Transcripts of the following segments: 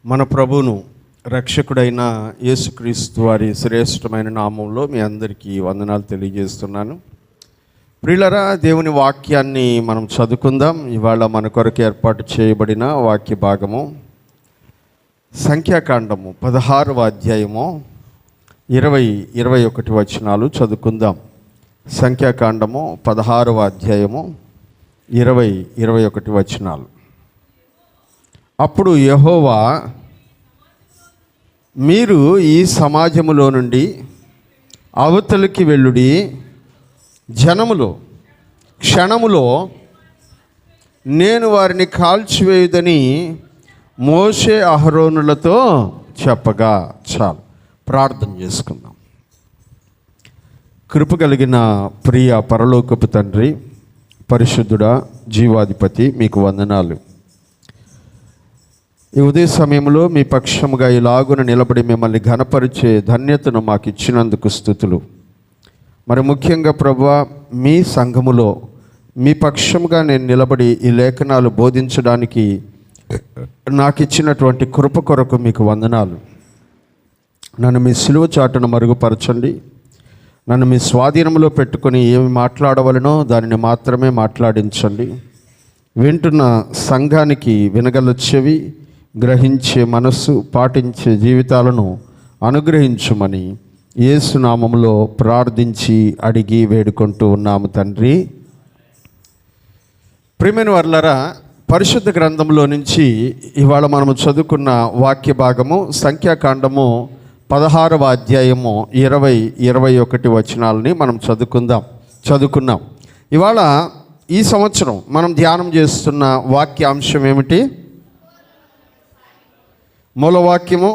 మన ప్రభువును రక్షకుడైన యేసుక్రీస్తు వారి శ్రేష్టమైన నామంలో మీ అందరికీ వందనాలు తెలియజేస్తున్నాను. ప్రియులరా, దేవుని వాక్యాన్ని మనం చదువుకుందాం. ఇవాళ మన కొరకు ఏర్పాటు చేయబడిన వాక్య భాగము సంఖ్యాకాండము 16వ అధ్యాయము 20-21 వచనాలు చదువుకుందాం. సంఖ్యాకాండము 16వ అధ్యాయము 20-21 వచనాలు. అప్పుడు యెహోవా, మీరు ఈ సమాజములో నుండి అవతలికి వెళ్ళుడి, జనములో క్షణములో నేను వారిని కాల్చివేయుదని మోషే అహరోనులతో చెప్పగా. చాలు, ప్రార్థన చేసుకుందాం. కృప కలిగిన ప్రియ పరలోకపు తండ్రి, పరిశుద్ధుడా, జీవాధిపతి, మీకు వందనాలు. ఈ ఉదయ సమయంలో మీ పక్షముగా ఇలాగున నిలబడి మిమ్మల్ని ఘనపరిచే ధన్యతను మాకు ఇచ్చినందుకు స్తుతులు. మరి ముఖ్యంగా ప్రభువా, మీ సంఘములో మీ పక్షముగా నేను నిలబడి ఈ లేఖనాలు బోధించడానికి నాకు ఇచ్చినటువంటి కృప కొరకు మీకు వందనాలు. నన్ను మీ సిలువ చాటును మరుగుపరచండి. నన్ను మీ స్వాధీనంలో పెట్టుకొని ఏమి మాట్లాడవలనో దానిని మాత్రమే మాట్లాడించండి. వింటున్న సంఘానికి వినగల చెవి, గ్రహించే మనస్సు, పాటించే జీవితాలను అనుగ్రహించుమని యేసు నామములో ప్రార్థించి అడిగి వేడుకుంటూ ఉన్నాము తండ్రి. ప్రియమైన వారలారా, పరిశుద్ధ గ్రంథంలో నుంచి ఇవాళ మనము చదువుకున్న వాక్య భాగము సంఖ్యాకాండము 16వ అధ్యాయము 20-21 వచనాలని మనం చదువుకున్నాం. ఇవాళ ఈ సంవత్సరం మనం ధ్యానం చేస్తున్న వాక్యాంశం ఏమిటి? మూలవాక్యము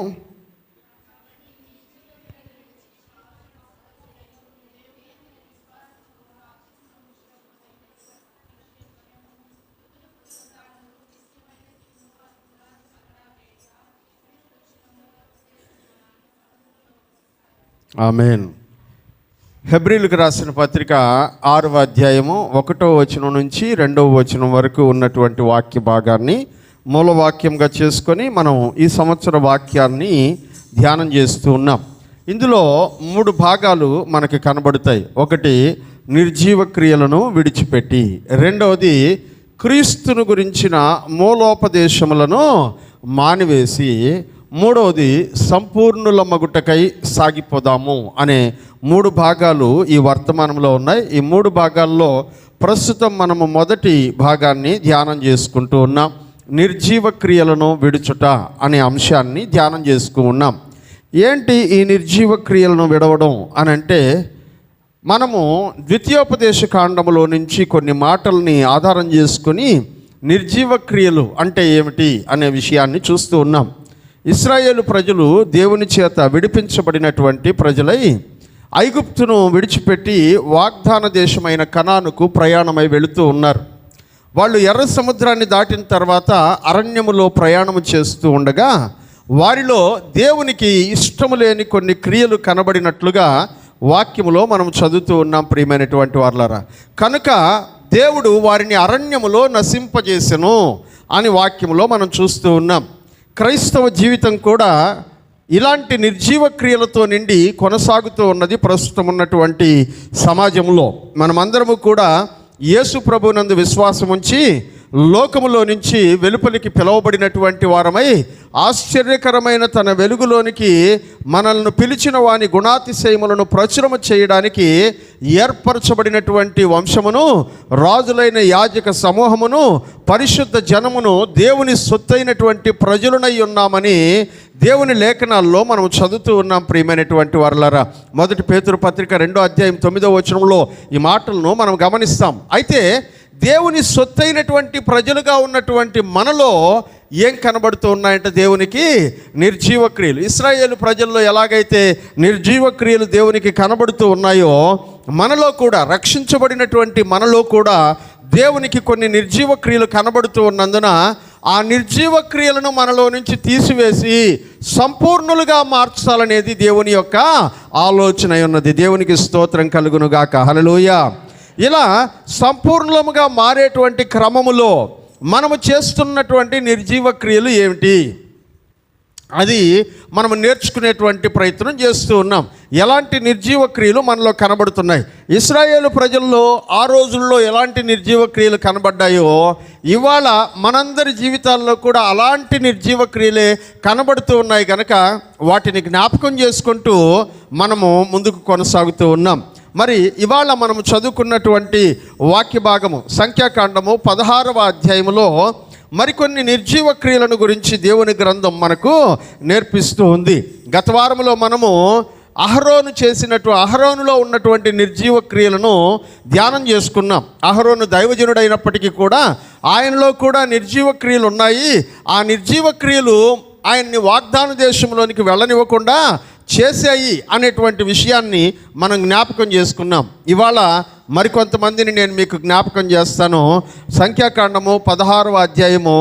ఆమేన్. హెబ్రీయులకు రాసిన పత్రిక 6వ అధ్యాయము 1వ వచనం నుంచి 2వ వచనం వరకు ఉన్నటువంటి వాక్య భాగాన్ని మూలవాక్యంగా చేసుకొని మనం ఈ సంవత్సర వాక్యాన్ని ధ్యానం చేస్తూ ఉన్నాం. ఇందులో 3 భాగాలు మనకి కనబడతాయి. ఒకటి, నిర్జీవ క్రియలను విడిచిపెట్టి. రెండవది, క్రీస్తును గురించిన మూలోపదేశములను మానివేసి. మూడవది, సంపూర్ణుల మగుటకై సాగిపోదాము అనే 3 భాగాలు ఈ వర్తమానంలో ఉన్నాయి. ఈ 3 భాగాల్లో ప్రస్తుతం మనము మొదటి భాగాన్ని ధ్యానం చేసుకుంటూ ఉన్నాం. నిర్జీవ క్రియలను విడుచుట అనే అంశాన్ని ధ్యానం చేసుకు ఉన్నాం. ఏంటి ఈ నిర్జీవ క్రియలను విడవడం అని అంటే, మనము ద్వితీయోపదేశ కాండములో నుంచి కొన్ని మాటల్ని ఆధారం చేసుకొని నిర్జీవ క్రియలు అంటే ఏమిటి అనే విషయాన్ని చూస్తూ ఉన్నాం. ఇశ్రాయేలు ప్రజలు దేవుని చేత విడిపించబడినటువంటి ప్రజలై ఐగుప్తును విడిచిపెట్టి వాగ్దాన దేశమైన కనానుకు ప్రయాణమై వెళుతూ ఉన్నారు. వాళ్ళు ఎర్ర సముద్రాన్ని దాటిన తర్వాత అరణ్యములో ప్రయాణము చేస్తూ ఉండగా వారిలో దేవునికి ఇష్టము లేని కొన్ని క్రియలు కనబడినట్లుగా వాక్యములో మనం చదువుతూ ఉన్నాం. ప్రియమైనటువంటి వారలారా, కనుక దేవుడు వారిని అరణ్యములో నశింపజేసెను అని వాక్యములో మనం చూస్తూ ఉన్నాం. క్రైస్తవ జీవితం కూడా ఇలాంటి నిర్జీవ క్రియలతో నిండి కొనసాగుతూ ఉన్నది ప్రస్తుతం ఉన్నటువంటి సమాజంలో. మనమందరము కూడా యేసు ప్రభునందు విశ్వాసం ఉంచి లోకములో నుంచి వెలుపలికి పిలువబడినటువంటి వారమై ఆశ్చర్యకరమైన తన వెలుగులోనికి మనల్ని పిలిచిన వాని గుణాతిశయములను ప్రచురము చేయడానికి ఏర్పరచబడినటువంటి వంశమును, రాజులైన యాజక సమూహమును, పరిశుద్ధ జనమును, దేవుని సొత్తైనటువంటి ప్రజలునై ఉన్నామని దేవుని లేఖనాల్లో మనం చదువుతూ ఉన్నాం. ప్రియమైనటువంటి వారలారా, మొదటి పేతురు పత్రిక 2వ అధ్యాయం 9వ వచనంలో ఈ మాటలను మనం గమనిస్తాం. అయితే దేవుని సొత్తైనటువంటి ప్రజలుగా ఉన్నటువంటి మనలో ఏం కనబడుతూ ఉన్నాయంటే దేవునికి నిర్జీవ క్రియలు. ఇశ్రాయేలు ప్రజల్లో ఎలాగైతే నిర్జీవ క్రియలు దేవునికి కనబడుతూ ఉన్నాయో, మనలో కూడా, రక్షించబడినటువంటి మనలో కూడా దేవునికి కొన్ని నిర్జీవ క్రియలు కనబడుతూ ఉన్నందున ఆ నిర్జీవ క్రియలను మనలో నుంచి తీసివేసి సంపూర్ణులుగా మార్చాలనేది దేవుని యొక్క ఆలోచన ఉన్నది. దేవునికి స్తోత్రం కలుగునుగాక. హల్లెలూయా. ఇలా సంపూర్ణముగా మారేటువంటి క్రమములో మనము చేస్తున్నటువంటి నిర్జీవ క్రియలు ఏమిటి? అది మనం నేర్చుకునేటువంటి ప్రయత్నం చేస్తూ ఉన్నాం. ఎలాంటి నిర్జీవ క్రియలు మనలో కనబడుతున్నాయి, ఇశ్రాయేలు ప్రజల్లో ఆ రోజుల్లో ఎలాంటి నిర్జీవ క్రియలు కనబడ్డాయో ఇవాళ మనందరి జీవితాల్లో కూడా అలాంటి నిర్జీవ క్రియలే కనబడుతూ ఉన్నాయి కనుక వాటిని జ్ఞాపకం చేసుకుంటూ మనము ముందుకు కొనసాగుతూ ఉన్నాం. మరి ఇవాళ మనము చదువుకున్నటువంటి వాక్య భాగము సంఖ్యాకాండము 16వ అధ్యాయములో మరికొన్ని నిర్జీవ క్రియలను గురించి దేవుని గ్రంథం మనకు నేర్పిస్తూ ఉంది. గత వారంలో మనము అహరోనులో ఉన్నటువంటి నిర్జీవ క్రియలను ధ్యానం చేసుకున్నాం. అహరోను దైవజనుడైనప్పటికీ కూడా ఆయనలో కూడా నిర్జీవ క్రియలు ఉన్నాయి. ఆ నిర్జీవ క్రియలు ఆయన్ని వాగ్దాన దేశంలోనికి వెళ్ళనివ్వకుండా చేశాయి అనేటువంటి విషయాన్ని మనం జ్ఞాపకం చేసుకున్నాం. ఇవాళ మరికొంతమందిని నేను మీకు జ్ఞాపకం చేస్తాను. సంఖ్యాకాండము 16వ అధ్యాయము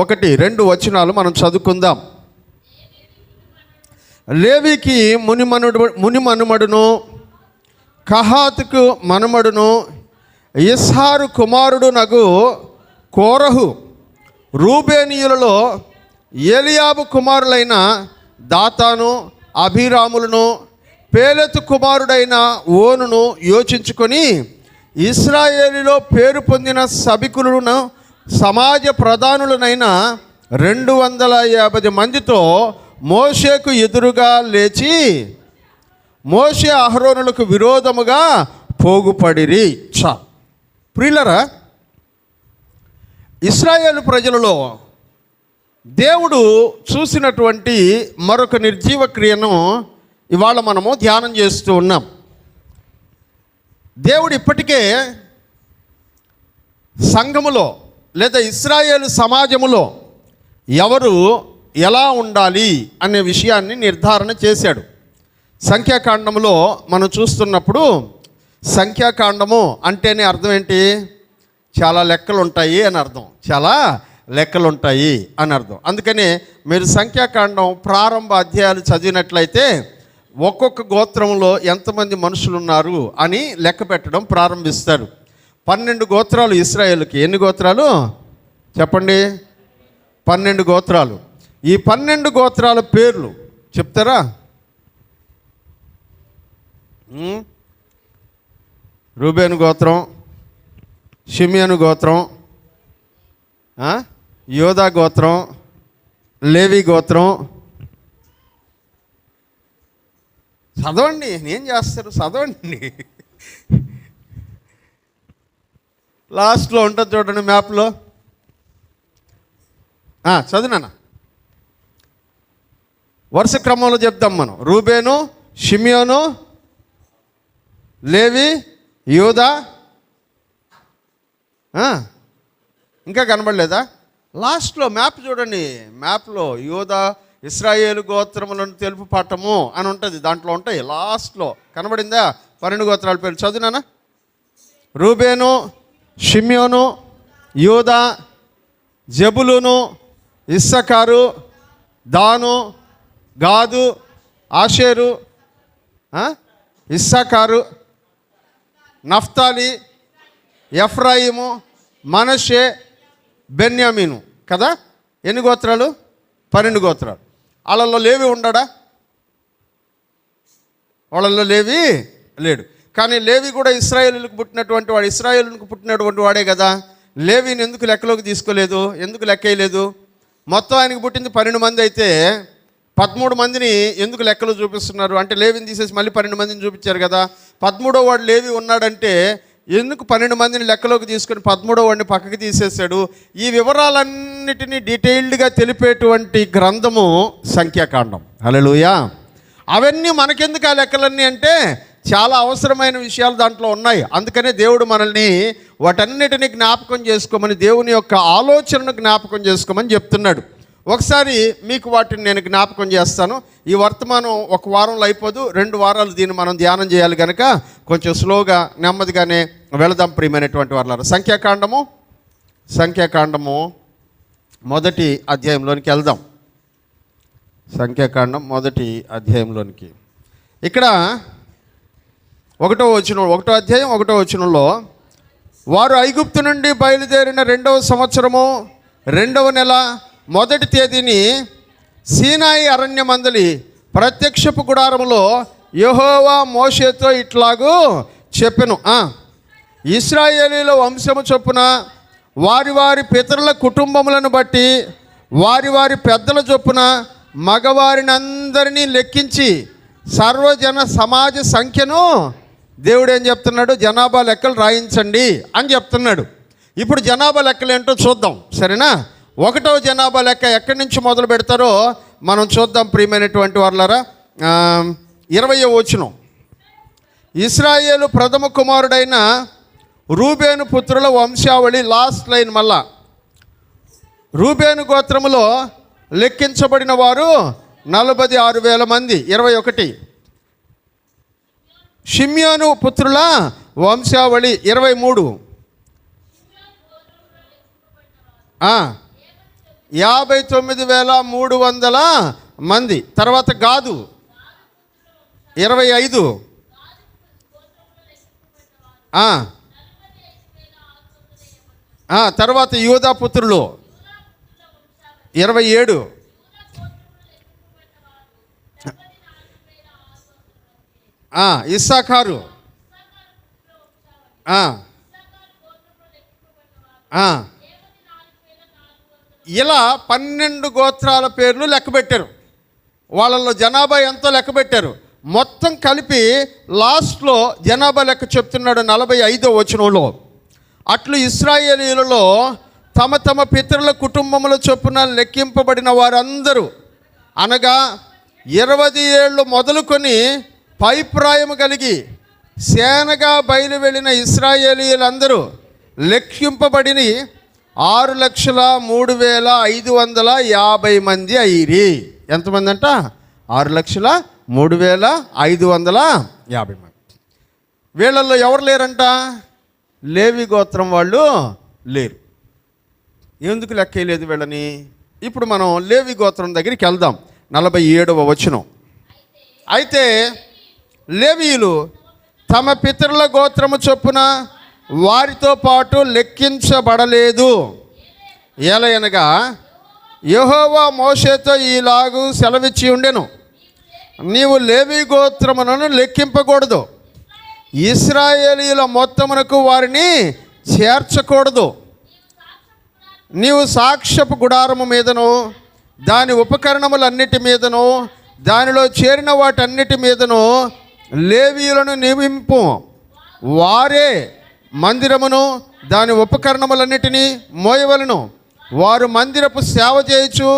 1-2 వచనాలు మనం చదువుకుందాం. లేవికి మునిమనుమడును, కహాతుకు మనుమడును, ఇస్హారు కుమారుడు నగు కోరహు, రూబేనీయులలో ఏలియాబు కుమారులైన దాతాను, అభిరాములను, పేలెతు కుమారుడైన ఓనును యోచించుకొని ఇశ్రాయేలులో పేరు పొందిన సభికులను సమాజ ప్రధానులనైన 250 మందితో మోషేకు ఎదురుగా లేచి మోషే అహరోనులకు విరోధముగా పోగుపడిరి. ప్రియులరా, ఇశ్రాయేలు ప్రజలలో దేవుడు చూసినటువంటి మరొక నిర్జీవ క్రియను ఇవాళ మనము ధ్యానం చేస్తూ ఉన్నాం. దేవుడు ఇప్పటికే సంఘములో లేదా ఇశ్రాయేలు సమాజములో ఎవరు ఎలా ఉండాలి అనే విషయాన్ని నిర్ధారణ చేశాడు. సంఖ్యాకాండములో మనం చూస్తున్నప్పుడు సంఖ్యాకాండము అంటేనే అర్థం ఏంటి? చాలా లెక్కలు ఉంటాయి అని అర్థం, చాలా లెక్కలు ఉంటాయి అని అర్థం. అందుకనే మీరు సంఖ్యాకాండం ప్రారంభ అధ్యాయాలు చదివినట్లయితే ఒక్కొక్క గోత్రంలో ఎంతమంది మనుషులు ఉన్నారు అని లెక్క పెట్టడం ప్రారంభిస్తారు. 12 గోత్రాలు ఇశ్రాయేలుకి. ఎన్ని గోత్రాలు చెప్పండి? 12 గోత్రాలు. ఈ 12 గోత్రాల పేర్లు చెప్తారా? రూబేను గోత్రం, షిమియోను గోత్రం, యోదా గోత్రం, లేవి గోత్రం. చదవండి, ఏం చేస్తారు? చదవండి. లాస్ట్లో ఉంటుంది చూడండి మ్యాప్లో. చదివినా వరుస క్రమంలో చెప్తాం మనం. రూబేను, షిమియోను, లేవి, యోదా. ఇంకా కనబడలేదా? లాస్ట్లో మ్యాప్ చూడండి. మ్యాప్లో యోదా ఇశ్రాయేలు గోత్రములను తెలుపు పట్టము అని ఉంటుంది, దాంట్లో ఉంటాయి. లాస్ట్లో కనబడిందా? 12 గోత్రాల పేరు చదివినానా? రూబేను, షిమ్యోను, యోదా, జబులును, ఇస్సకారు, దాను, గాదు, ఆషేరు, ఇస్సాకారు, నఫ్తాలి, ఎఫ్రాయిము, మనషే, బెన్యామీను. కదా? ఎన్ని గోత్రాలు? 12 గోత్రాలు. వాళ్ళల్లో లేవి ఉండడా? వాళ్ళల్లో లేవి లేడు. కానీ లేవి కూడా ఇశ్రాయేలులకు పుట్టినటువంటి వాడు, ఇశ్రాయేలులకు పుట్టినటువంటి వాడే కదా. లేవిని ఎందుకు లెక్కలోకి తీసుకోలేదు? ఎందుకు లెక్క వేయలేదు? మొత్తం ఆయనకు పుట్టింది 12 మంది అయితే 13 మందిని ఎందుకు లెక్కలు చూపిస్తున్నారు అంటే, లేవిని తీసేసి మళ్ళీ 12 మందిని చూపించారు కదా. 13వ వాడు లేవి ఉన్నాడంటే ఎందుకు 12 మందిని లెక్కలోకి తీసుకొని 13వ వాడిని పక్కకి తీసేశాడు? ఈ వివరాలన్నిటినీ డీటెయిల్డ్గా తెలిపేటువంటి గ్రంథము సంఖ్యాకాండం. హల్లెలూయా. అవన్నీ మనకెందుకు ఆ లెక్కలన్నీ అంటే, చాలా అవసరమైన విషయాలు దాంట్లో ఉన్నాయి. అందుకనే దేవుడు మనల్ని వాటన్నిటిని జ్ఞాపకం చేసుకోమని, దేవుని యొక్క ఆలోచనను జ్ఞాపకం చేసుకోమని చెప్తున్నాడు. ఒకసారి మీకు వాటిని నేను జ్ఞాపకం చేస్తాను. ఈ వర్తమానం ఒక వారంలో అయిపోదు, 2 వారాలు దీన్ని మనం ధ్యానం చేయాలి కనుక కొంచెం స్లోగా నెమ్మదిగానే వెళదాం ప్రియమైనటువంటి వాళ్ళారు. సంఖ్యాకాండము 1వ అధ్యాయంలోనికి వెళ్దాం. సంఖ్యాకాండం 1వ అధ్యాయంలోనికి. ఇక్కడ 1వ అధ్యాయం 1వ వచనంలో, వారు ఐగుప్తు నుండి బయలుదేరిన 2వ సంవత్సరము 2వ నెల 1వ తేదీని సీనాయి అరణ్యమందలి ప్రత్యక్షపు గుడారములో యెహోవా మోషేతో ఇట్లాగూ చెప్పెను. ఇశ్రాయేలీల వంశము చొప్పున వారి వారి పితరుల కుటుంబములను బట్టి వారి వారి పెద్దల చొప్పున మగవారిని అందరినీ లెక్కించి సర్వజన సమాజ సంఖ్యను దేవుడు ఏం చెప్తున్నాడు, జనాభా లెక్కలు రాయించండి అని చెప్తున్నాడు. ఇప్పుడు జనాభా లెక్కలు ఏంటో చూద్దాం, సరేనా? 1వ జనాభా లెక్క ఎక్కడి నుంచి మొదలు పెడతారో మనం చూద్దాం ప్రియమైనటువంటి వారలారా. 20వ వచనం. ఇశ్రాయేలు ప్రథమ కుమారుడైన రూబేను పుత్రుల వంశావళి, లాస్ట్ లైన్ మళ్ళా. రూబేను గోత్రములో లెక్కించబడిన వారు 46,000 మంది. 21. షిమ్యోను పుత్రుల వంశావళి 23. 59,300 మంది. తర్వాత గాదు 25. తర్వాత యూదా పుత్రులు 27. ఇస్సాకారు ఇలా 12 గోత్రాల పేర్లు లెక్క పెట్టారు. వాళ్ళల్లో జనాభా ఎంతో లెక్క పెట్టారు. మొత్తం కలిపి లాస్ట్లో జనాభా లెక్క చెప్తున్నాడు 45వ వచనంలో. అట్లు ఇశ్రాయేలీయులలో తమ తమ పితరుల కుటుంబముల చొప్పున లెక్కింపబడిన వారందరూ, అనగా 20 ఏళ్ళు మొదలుకొని పైప్రాయము కలిగి సేనగా బయలు వెళ్ళిన ఇశ్రాయేలీయులందరూ లెక్కింపబడిన 6,03,550 మంది అయ్యిరి. ఎంతమంది అంట? 6,03,550 మంది. వీళ్ళల్లో ఎవరు లేరంట? లేవి గోత్రం వాళ్ళు లేరు. ఎందుకు లెక్కేయలేదు వీళ్ళని? ఇప్పుడు మనం లేవి గోత్రం దగ్గరికి వెళ్దాం. 47వ వచనం. అయితే లేవీయులు తమ పితరుల గోత్రము చొప్పున వారితో పాటు లెక్కించబడలేదు. ఏలయనగా యెహోవా మోషేతో ఈలాగు సెలవిచ్చి ఉండెను, నీవు లేవి గోత్రములను లెక్కింపకూడదు, ఇశ్రాయేలీయుల మొత్తమునకు వారిని చేర్చకూడదు. నీవు సాక్ష్యపు గుడారము మీదను దాని ఉపకరణములన్నిటి మీదను దానిలో చేరిన వాటన్నిటి మీదను లేవీయులను నియమింపు. వారే మందిరమును దాని ఉపకరణములన్నిటినీ మోయవలను. వారు మందిరపు సేవ చేయొచ్చు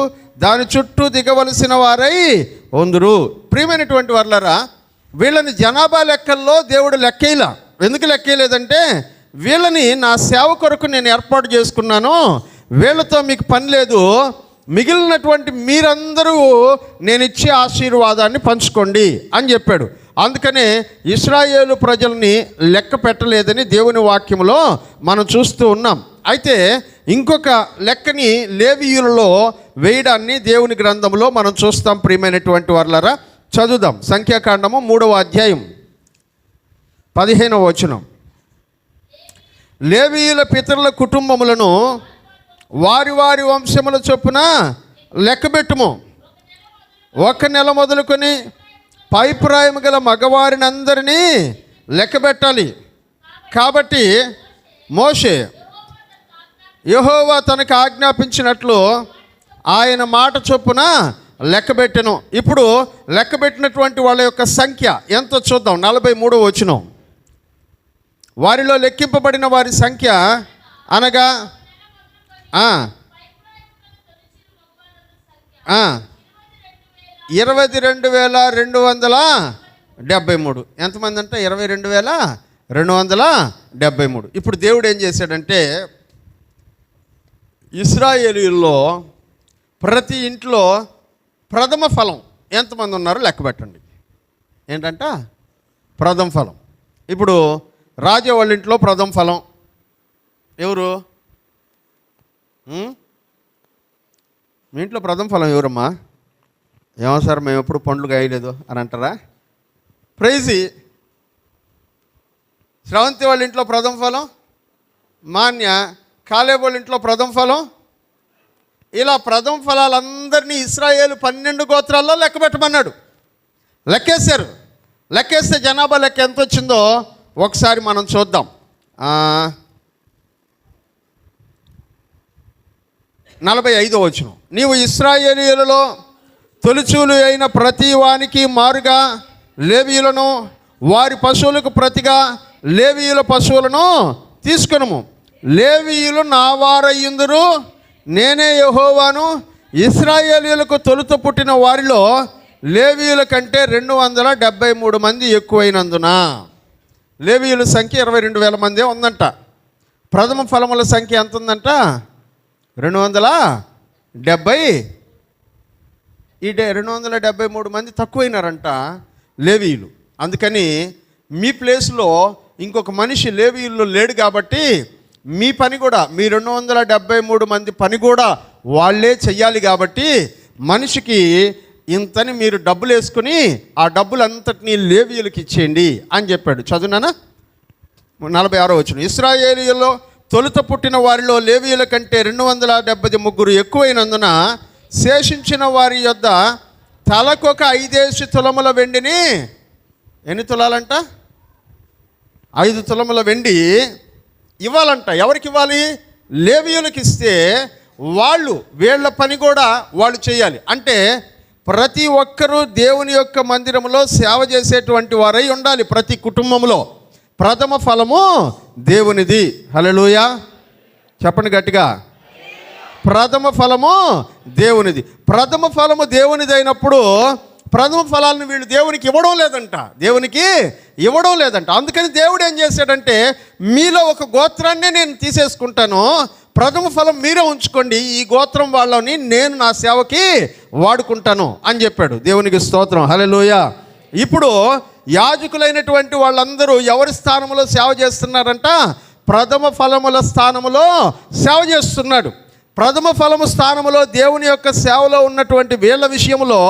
దాని చుట్టూ దిగవలసిన వారై ఉందురు. ప్రియమైనటువంటి వారలారా, వీళ్ళని జనాభా లెక్కల్లో దేవుడు లెక్కేలా. ఎందుకు లెక్కేయలేదంటే, వీళ్ళని నా సేవ కొరకు నేను ఏర్పాటు చేసుకున్నాను, వీళ్ళతో మీకు పని లేదు, మిగిలినటువంటి మీరందరూ నేను ఇచ్చే ఆశీర్వాదాన్ని పంచుకోండి అని చెప్పాడు. అందుకనే ఇశ్రాయేలు ప్రజల్ని లెక్క పెట్టలేదని దేవుని వాక్యంలో మనం చూస్తూ ఉన్నాం. అయితే ఇంకొక లెక్కని లేవీయులలో వేయడాన్ని దేవుని గ్రంథంలో మనం చూస్తాం. ప్రియమైనటువంటి వారలారా, చదువుదాం. సంఖ్యాకాండము 3వ అధ్యాయం 15వ వచనం. లేవీయుల పితరుల కుటుంబములను వారి వారి వంశముల చొప్పున లెక్కబెట్టుము. 1 నెల మొదలుకొని పైప్రాయం గల మగవారిని అందరినీ లెక్కబెట్టాలి. కాబట్టి మోషే యెహోవా తనకు ఆజ్ఞాపించినట్లు ఆయన మాట చొప్పున లెక్కబెట్టెను. ఇప్పుడు లెక్కబెట్టినటువంటి వాళ్ళ యొక్క సంఖ్య ఎంతో చూద్దాం. 43వ వచనం. వారిలో లెక్కింపబడిన వారి సంఖ్య అనగా 22,273. ఎంతమంది అంటే 22,273. ఇప్పుడు దేవుడు ఏం చేశాడంటే, ఇశ్రాయేలీయుల్లో ప్రతి ఇంట్లో ప్రథమ ఫలం ఎంతమంది ఉన్నారో లెక్క పెట్టండి. ఏంటంట? ప్రథమ ఫలం. ఇప్పుడు రాజా వాళ్ళ ఇంట్లో ప్రథమ ఫలం ఎవరు? మీ ఇంట్లో ప్రథమ ఫలం ఎవరమ్మా? ఏమో సార్, మేము ఎప్పుడు పండ్లు గాయలేదు అని అంటారా? ప్రైజీ. శ్రవంతి వాళ్ళ ఇంట్లో ప్రథమ ఫలం మాన్య. కాలేబ్ వాళ్ళ ఇంట్లో ప్రథమ ఫలం ఇలా ప్రథమ ఫలాలందరినీ ఇశ్రాయేలు 12 గోత్రాల్లో లెక్క పెట్టమన్నాడు. లెక్కేశారు. లెక్కేస్తే జనాభా లెక్క ఎంత వచ్చిందో ఒకసారి మనం చూద్దాం. 45వ వచనం. నీవు ఇశ్రాయేలీయులలో తొలిచూలు అయిన ప్రతి వానికి మారుగా లేవీయులను, వారి పశువులకు ప్రతిగా లేవీయుల పశువులను తీసుకొనుము. లేవీయులు నా వారయ్యుందురు, నేనే యెహోవాను. ఇశ్రాయేలీయులకు తొలుత పుట్టిన వారిలో లేవీయుల కంటే 273 మంది ఎక్కువైనందున లేవీయుల సంఖ్య 22,000 మందే ఉందంట. ప్రథమ ఫలముల సంఖ్య ఎంత ఉందంట? 270. ఈ 273 మంది తక్కువైనారంట లేవీయులు. అందుకని మీ ప్లేస్లో ఇంకొక మనిషి లేవీయుల్లో లేడు కాబట్టి మీ పని కూడా, మీ 273 మంది పని కూడా వాళ్ళే చెయ్యాలి. కాబట్టి మనిషికి ఇంతని మీరు డబ్బులు వేసుకుని ఆ డబ్బులంతటినీ లేవీయులకు ఇచ్చేయండి అని చెప్పాడు. చదువునానా 46వ వచనం. ఇశ్రాయేలీయుల్లో తొలుత పుట్టిన వారిలో లేవీయుల కంటే 273 ఎక్కువైనందున శేషించిన వారి యొద్ద తలకొక 5 తులముల వెండిని, ఎన్ని తులాలంట? 5 తులముల వెండి ఇవ్వాలంట. ఎవరికి ఇవ్వాలి? లేవీయులకు ఇస్తే వాళ్ళు వీళ్ళ పని కూడా వాళ్ళు చేయాలి. అంటే ప్రతి ఒక్కరూ దేవుని యొక్క మందిరంలో సేవ చేసేటువంటి వారై ఉండాలి. ప్రతి కుటుంబంలో ప్రథమ ఫలము దేవునిది. హల్లెలూయా చెప్పండి గట్టిగా. ప్రథమ ఫలము దేవునిది. ప్రథమ ఫలము దేవునిది అయినప్పుడు ప్రథమ ఫలాలను వీళ్ళు దేవునికి ఇవ్వడం లేదంట. అందుకని దేవుడు ఏం చేశాడంటే, మీలో ఒక గోత్రాన్ని నేను తీసేసుకుంటాను, ప్రథమ ఫలం మీరే ఉంచుకోండి, ఈ గోత్రం వాళ్ళని నేను నా సేవకి వాడుకుంటాను అని చెప్పాడు. దేవునికి స్తోత్రం. హల్లెలూయా. ఇప్పుడు యాజకులైనటువంటి వాళ్ళందరూ ఎవరి స్థానంలో సేవ చేస్తున్నారంట? ప్రథమ ఫలముల స్థానంలో సేవ చేస్తున్నాడు. ప్రథమ ఫలము స్థానంలో దేవుని యొక్క సేవలో ఉన్నటువంటి వీళ్ళ విషయంలో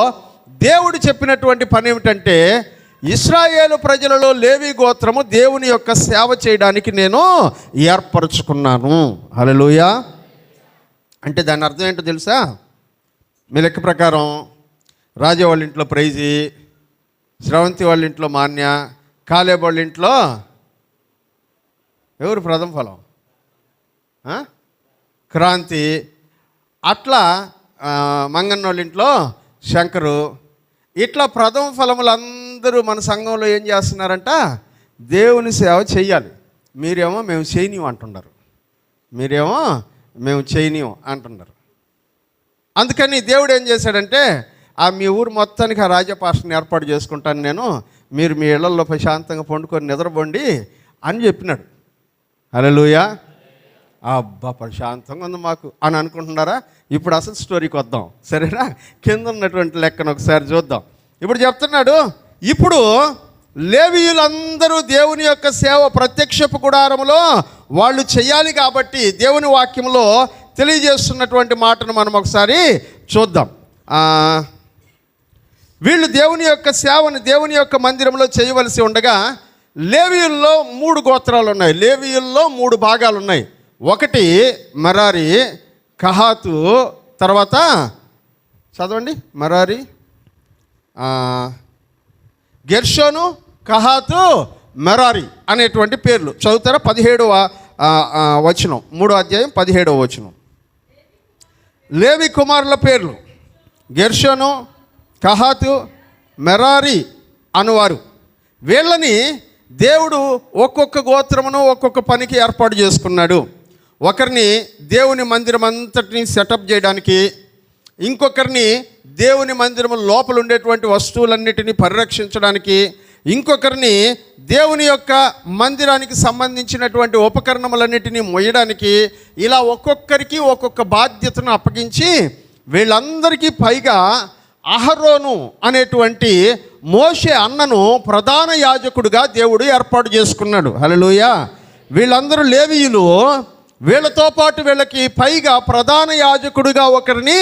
దేవుడు చెప్పినటువంటి పని ఏమిటంటే, ఇశ్రాయేలు ప్రజలలో లేవీ గోత్రము దేవుని యొక్క సేవ చేయడానికి నేను ఏర్పరచుకున్నాను. హల్లెలూయా. అంటే దాని అర్థం ఏంటో తెలుసా? మీ లెక్క ప్రకారం రాజా వాళ్ళ ఇంట్లో ప్రైజీ, శ్రవంతి వాళ్ళ ఇంట్లో మాన్య, కాలేబ్ వాళ్ళ ఇంట్లో ఎవరు ప్రథమ ఫలం? క్రాంతి. అట్లా మంగన్న వాళ్ళ ఇంట్లో శంకరు. ఇట్లా ప్రథమ ఫలములందరూ మన సంఘంలో ఏం చేస్తున్నారంట? దేవుని సేవ చెయ్యాలి. మీరేమో మేము చేయనీయం అంటున్నారు. అందుకని దేవుడు ఏం చేశాడంటే, మీ ఊరు మొత్తానికి ఆ రాజపాస్టర్ని ఏర్పాటు చేసుకుంటాను నేను, మీరు మీ ఇళ్లలో ప్రశాంతంగా పండుకొని నిద్రపోండి అని చెప్పినాడు. హల్లెలూయా. అబ్బా ప్రశాంతంగా ఉంది మాకు అని అనుకుంటున్నారా? ఇప్పుడు అసలు స్టోరీకి వద్దాం, సరేనా? కింద ఉన్నటువంటి లెక్కను ఒకసారి చూద్దాం. ఇప్పుడు చెప్తున్నాడు, ఇప్పుడు లేవీయులందరూ దేవుని యొక్క సేవ ప్రత్యక్షపు గుడారములో వాళ్ళు చేయాలి కాబట్టి దేవుని వాక్యంలో తెలియజేస్తున్నటువంటి మాటను మనం ఒకసారి చూద్దాం. వీళ్ళు దేవుని యొక్క సేవను దేవుని యొక్క మందిరంలో చేయవలసి ఉండగా లేవీయుల్లో 3 గోత్రాలు ఉన్నాయి. లేవీయుల్లో 3 భాగాలు ఉన్నాయి. ఒకటి మెరారి, కహాతు, తర్వాత చదవండి మెరారి, గెర్షోను, కహాతు, మెరారి అనేటువంటి పేర్లు చదువుతారా? 17వ వచనం, 3వ అధ్యాయం 17వ వచనం. లేవి కుమారుల పేర్లు గెర్షోను, కహాతు, మెరారి అనువారు. వీళ్ళని దేవుడు ఒక్కొక్క గోత్రమును ఒక్కొక్క పనికి ఏర్పాటు చేసుకున్నాడు. ఒకరిని దేవుని మందిరం అంతటిని సెటప్ చేయడానికి, ఇంకొకరిని దేవుని మందిరం లోపల ఉండేటువంటి వస్తువులన్నిటినీ పరిరక్షించడానికి, ఇంకొకరిని దేవుని యొక్క మందిరానికి సంబంధించినటువంటి ఉపకరణములన్నిటినీ మొయ్యడానికి, ఇలా ఒక్కొక్కరికి ఒక్కొక్క బాధ్యతను అప్పగించి వీళ్ళందరికీ పైగా అహరోను అనేటువంటి మోషే అన్నను ప్రధాన యాజకుడిగా దేవుడు ఏర్పాటు చేసుకున్నాడు. హల్లెలూయా. వీళ్ళందరూ లేవీయులు. వీళ్ళతో పాటు వీళ్ళకి పైగా ప్రధాన యాజకుడిగా ఒకరిని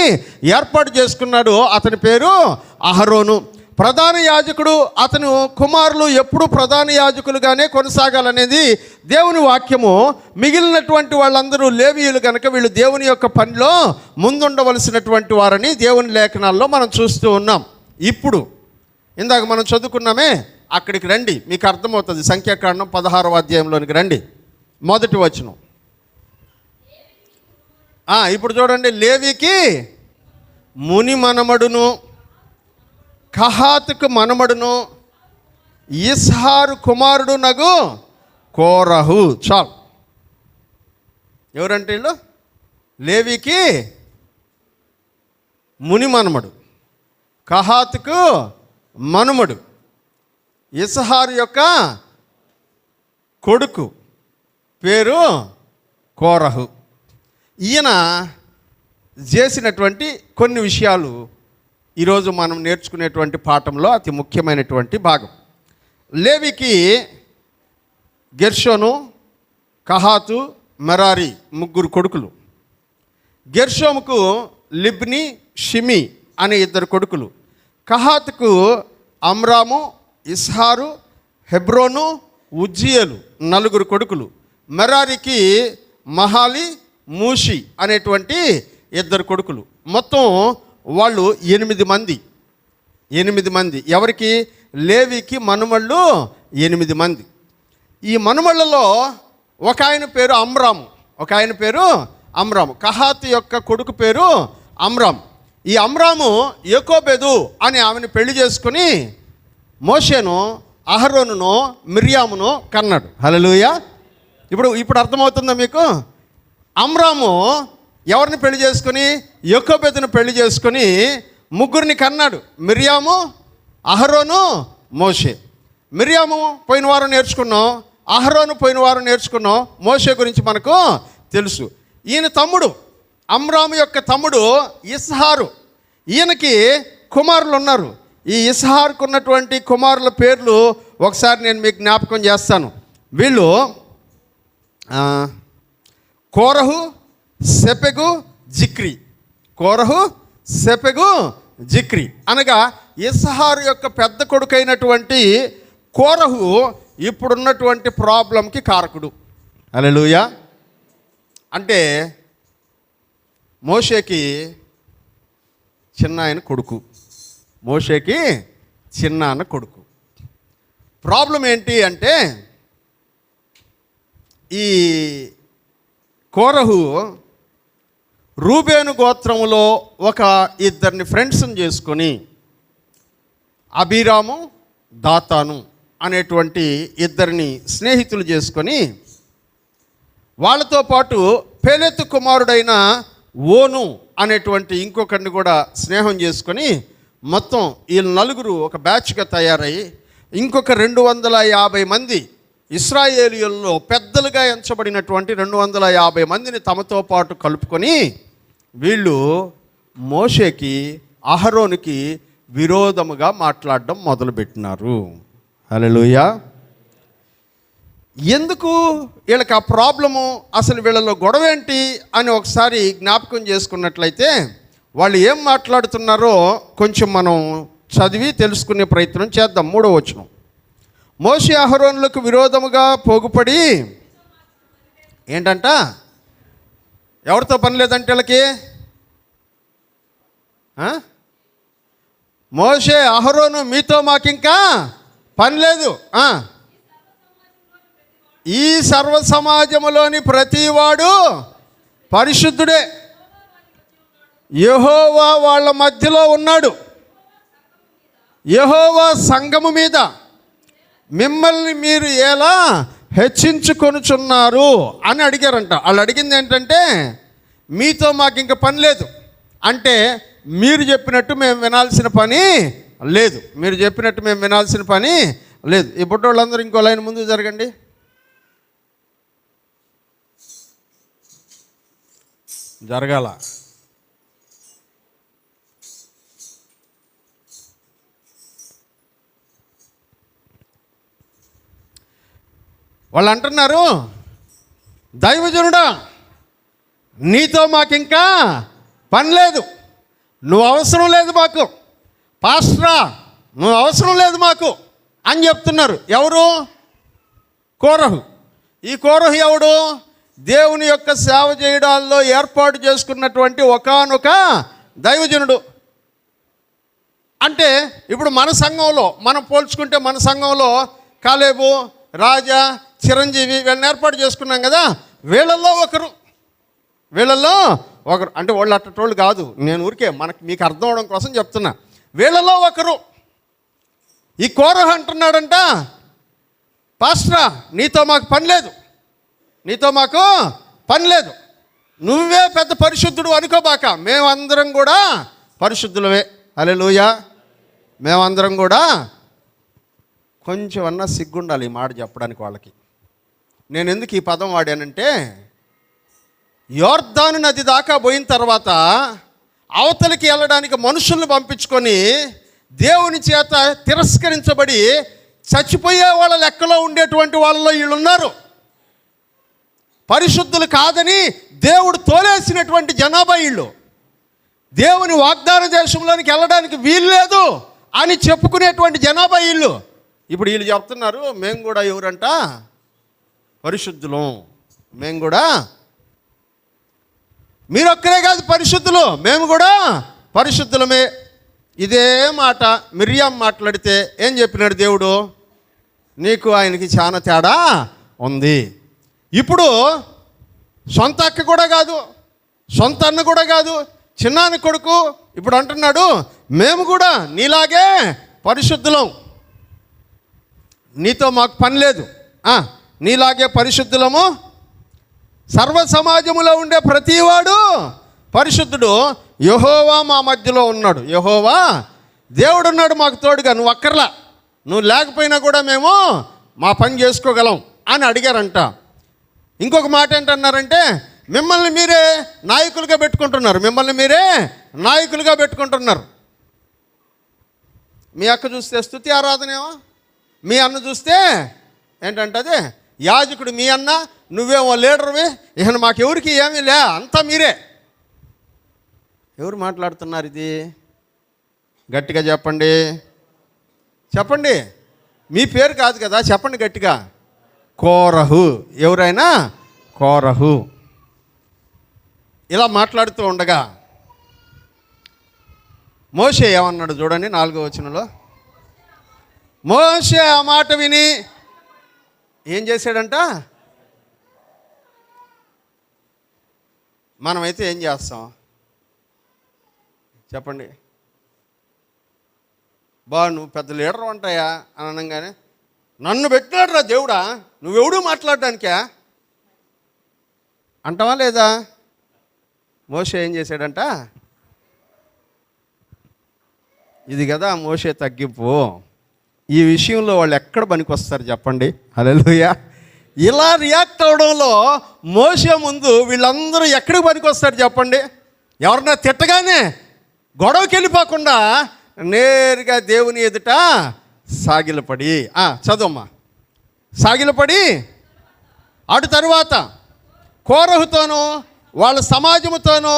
ఏర్పాటు చేసుకున్నాడు. అతని పేరు అహరోను. ప్రధాన యాజకుడు అతను కుమారులు ఎప్పుడు ప్రధాన యాజకులుగానే కొనసాగాలనేది దేవుని వాక్యము. మిగిలినటువంటి వాళ్ళందరూ లేవీయులు కనుక వీళ్ళు దేవుని యొక్క పనిలో ముందుండవలసినటువంటి వారని దేవుని లేఖనాల్లో మనం చూస్తూ ఉన్నాం. ఇప్పుడు ఇందాక మనం చదువుకున్నామే, అక్కడికి రండి, మీకు అర్థమవుతుంది. సంఖ్యాకాండం 16వ అధ్యాయంలోనికి రండి, మొదటి వచనం. ఇప్పుడు చూడండి, లేవీకి ముని మనమడును, కహాతుకు మనమడును, ఇస్హారు కుమారుడు నగు కోరహు. చాలు. ఎవరంటే వీళ్ళు? లేవీకి ముని మనమడు, కహాతుకు మనుమడు, ఇస్హారు యొక్క కొడుకు పేరు కోరహు. ఈయన చేసినటువంటి కొన్ని విషయాలు ఈరోజు మనం నేర్చుకునేటువంటి పాఠంలో అతి ముఖ్యమైనటువంటి భాగం. లేవికి గెర్షోను, కహాతు, మెరారి ముగ్గురు కొడుకులు. గెర్షోముకు లిబ్ని, షిమి అనే ఇద్దరు కొడుకులు. కహాతుకు అమ్రాము, ఇస్హారు, హెబ్రోను, ఉజ్జియేలు నలుగురు కొడుకులు. మెరారికి మహాలి, మూషి అనేటువంటి ఇద్దరు కొడుకులు. మొత్తం వాళ్ళు 8 మంది. 8 మంది. ఎవరికి? లేవికి మనుమళ్ళు 8 మంది. ఈ మనుమళ్ళలో ఒక ఆయన పేరు అమ్రాము. కహాతు యొక్క కొడుకు పేరు అమ్రాము. ఈ అమ్రాము యోకోబెదు అని ఆమెను పెళ్లి చేసుకుని మోషేను, అహరోనును, మిర్యామును కన్నాడు. హల్లెలూయా. ఇప్పుడు అర్థమవుతుందా మీకు? అమ్రాము ఎవరిని పెళ్లి చేసుకుని? యోకోబెదును పెళ్లి చేసుకుని ముగ్గురిని కన్నాడు. మిర్యాము, అహరోను, మోషే. మిర్యాము పోయిన వారం నేర్చుకున్నాం, అహరోను పోయిన వారం నేర్చుకున్నాం. మోషే గురించి మనకు తెలుసు. ఈయన తమ్ముడు, అమ్రాము యొక్క తమ్ముడు ఇస్హారు. ఈయనకి కుమారులు ఉన్నారు. ఈ ఇస్హారుకు ఉన్నటువంటి కుమారుల పేర్లు ఒకసారి నేను మీకు జ్ఞాపకం చేస్తాను. వీళ్ళు కోరహు, సెపెగు, జిక్రి. కోరహు, సెపెగు, జిక్రి అనగా ఇస్హారు యొక్క పెద్ద కొడుకైనటువంటి కోరహు ఇప్పుడున్నటువంటి ప్రాబ్లంకి కారకుడు. హల్లెలూయా. అంటే మోషేకి చిన్నాయన కొడుకు. ప్రాబ్లం ఏంటి అంటే, ఈ కోరహు రూబేను గోత్రములో ఒక ఇద్దరిని ఫ్రెండ్స్ని చేసుకొని అబీరాము, దాతాను అనేటువంటి ఇద్దరిని స్నేహితులు చేసుకొని వాళ్ళతో పాటు పెలెతు కుమారుడైన ఓను అనేటువంటి ఇంకొకరిని కూడా స్నేహం చేసుకొని మొత్తం ఈ నలుగురు ఒక బ్యాచ్గా తయారై ఇంకొక 250 మంది ఇశ్రాయేలీయుల్లో పెద్దలుగా ఎంచబడినటువంటి 250 మందిని తమతో పాటు కలుపుకొని వీళ్ళు మోషేకి, అహరోనుకి విరోధముగా మాట్లాడడం మొదలుపెట్టినారు. హల్లెలూయా. ఎందుకు వీళ్ళకి ఆ ప్రాబ్లము, అసలు వీళ్ళలో గొడవ ఏంటి అని ఒకసారి జ్ఞాపకం చేసుకున్నట్లయితే వాళ్ళు ఏం మాట్లాడుతున్నారో కొంచెం మనం చదివి తెలుసుకునే ప్రయత్నం చేద్దాం. 3వ వచనం. మోషే అహరోనులకు విరోధముగా పోగుపడి ఏంటంట? ఎవరితో పని లేదంటే వీళ్ళకి. మోషే, అహరోను, మీతో మాకింకా పని లేదు. ఈ సర్వ సమాజములోని ప్రతివాడు పరిశుద్ధుడే. యెహోవా వాళ్ళ మధ్యలో ఉన్నాడు. యెహోవా సంఘము మీద మిమ్మల్ని మీరు ఎలా హెచ్చించుకొనుచున్నారు అని అడిగారంట. వాళ్ళు అడిగింది ఏంటంటే, మీతో మాకు ఇంక పని లేదు అంటే మీరు చెప్పినట్టు మేము వినాల్సిన పని లేదు. ఈ బుడ్డోళ్ళందరూ ఇంకో లైన్ ముందు జరగండి. జరగాల. వాళ్ళు అంటున్నారు, దైవజనుడా నీతో మాకింకా పని లేదు, నువ్వు అవసరం లేదు మాకు. పాస్టరా నువ్వు అవసరం లేదు మాకు అని చెప్తున్నారు. ఎవరు? కోరహు. ఈ కోరహు ఎవడు? దేవుని యొక్క సేవ చేయడాల్లో ఏర్పాటు చేసుకున్నటువంటి ఒకానొక దైవజనుడు. అంటే ఇప్పుడు మన సంఘంలో మనం పోల్చుకుంటే, మన సంఘంలో కాలేబు, రాజా, చిరంజీవి వీళ్ళని ఏర్పాటు చేసుకున్నాం కదా. వీళ్ళల్లో ఒకరు అంటే వాళ్ళు అట్టటోళ్ళు కాదు, నేను ఊరికే మీకు అర్థం అవడం కోసం చెప్తున్నా. వీళ్ళలో ఒకరు ఈ కోరహు అంటున్నాడంట, పాస్టరా నీతో మాకు పని లేదు, నువ్వే పెద్ద పరిశుద్ధుడు అనుకోబాక, మేమందరం కూడా పరిశుద్ధులమే. హల్లెలూయా. మేమందరం కూడా కొంచెం అన్నా సిగ్గుండాలి ఈ మాట చెప్పడానికి వాళ్ళకి. నేను ఎందుకు ఈ పదం వాడానంటే, యోర్దాను నది దాకా పోయిన తర్వాత అవతలికి వెళ్ళడానికి మనుషుల్ని పంపించుకొని దేవుని చేత తిరస్కరించబడి చచ్చిపోయే వాళ్ళ లెక్కలో ఉండేటువంటి వాళ్ళలో వీళ్ళు ఉన్నారు. పరిశుద్ధులు కాదని దేవుడు తోలేసినటువంటి జనాభా వీళ్ళు. దేవుని వాగ్దాన దేశంలోనికి వెళ్ళడానికి వీలు లేదు అని చెప్పుకునేటువంటి జనాభా వీళ్ళు. ఇప్పుడు వీళ్ళు చెప్తున్నారు, మేము కూడా ఎవరంట? పరిశుద్ధులం. మేము కూడా, మీరొక్కరే కాదు పరిశుద్ధులు, మేము కూడా పరిశుద్ధులమే. ఇదే మాట మిర్యాం మాట్లాడితే ఏం చెప్పినాడు దేవుడు? నీకు ఆయనకి చాలా తేడా ఉంది. ఇప్పుడు సొంత అక్క కూడా కాదు, సొంత అన్న కూడా కాదు, చిన్నాన్న కొడుకు ఇప్పుడు అంటున్నాడు, మేము కూడా నీలాగే పరిశుద్ధులం, నీతో మాకు పని లేదు, నీలాగే పరిశుద్ధులము. సర్వ సమాజములో ఉండే ప్రతివాడు పరిశుద్ధుడు. యెహోవా మా మధ్యలో ఉన్నాడు. యెహోవా దేవుడు ఉన్నాడు మాకు తోడుగా, నువ్వు అక్కర్లా, నువ్వు లేకపోయినా కూడా మేము మా పని చేసుకోగలం అని అడిగారంట. ఇంకొక మాట ఏంటన్నారంటే, మిమ్మల్ని మీరే నాయకులుగా పెట్టుకుంటున్నారు. మీ అక్క చూస్తే స్తుతి ఆరాధనేమో, మీ అన్న చూస్తే ఏంటంటే అదే యాజకుడు మీ అన్న, నువ్వేమో లీడర్వి, ఇక మాకెవరికి ఏమీ లే, అంతా మీరే. ఎవరు మాట్లాడుతున్నారు ఇది? గట్టిగా చెప్పండి. మీ పేరు కాదు కదా, చెప్పండి గట్టిగా. కోరహు. ఎవరైనా కోరహు. ఇలా మాట్లాడుతూ ఉండగా మోషే ఏమన్నాడు చూడండి, 4వ వచనంలో. మోషే ఆ మాట విని ఏం చేశాడంట? మనమైతే ఏం చేస్తాం చెప్పండి? నువ్వు పెద్ద లీడర్ అంటాయా అని అనగానే, నన్ను పెట్టాడురా దేవుడా, నువ్వెవడూ మాట్లాడడానికా అంటావా లేదా? మోషే ఏం చేశాడంట? ఇది కదా మోషే తగ్గింపు. ఈ విషయంలో వాళ్ళు ఎక్కడ పనికొస్తారు చెప్పండి? హల్లెలూయా. ఇలా రియాక్ట్ అవడంలో మోషే ముందు వీళ్ళందరూ ఎక్కడికి పనికొస్తారు చెప్పండి? ఎవరన్నా తిట్టగానే గొడవకి వెళ్ళిపోకుండా నేరుగా దేవుని ఎదుట సాగిలపడి, చదువమ్మా, సాగిలపడి అటు తరువాత కోరహుతోనూ వాళ్ళ సమాజముతోనూ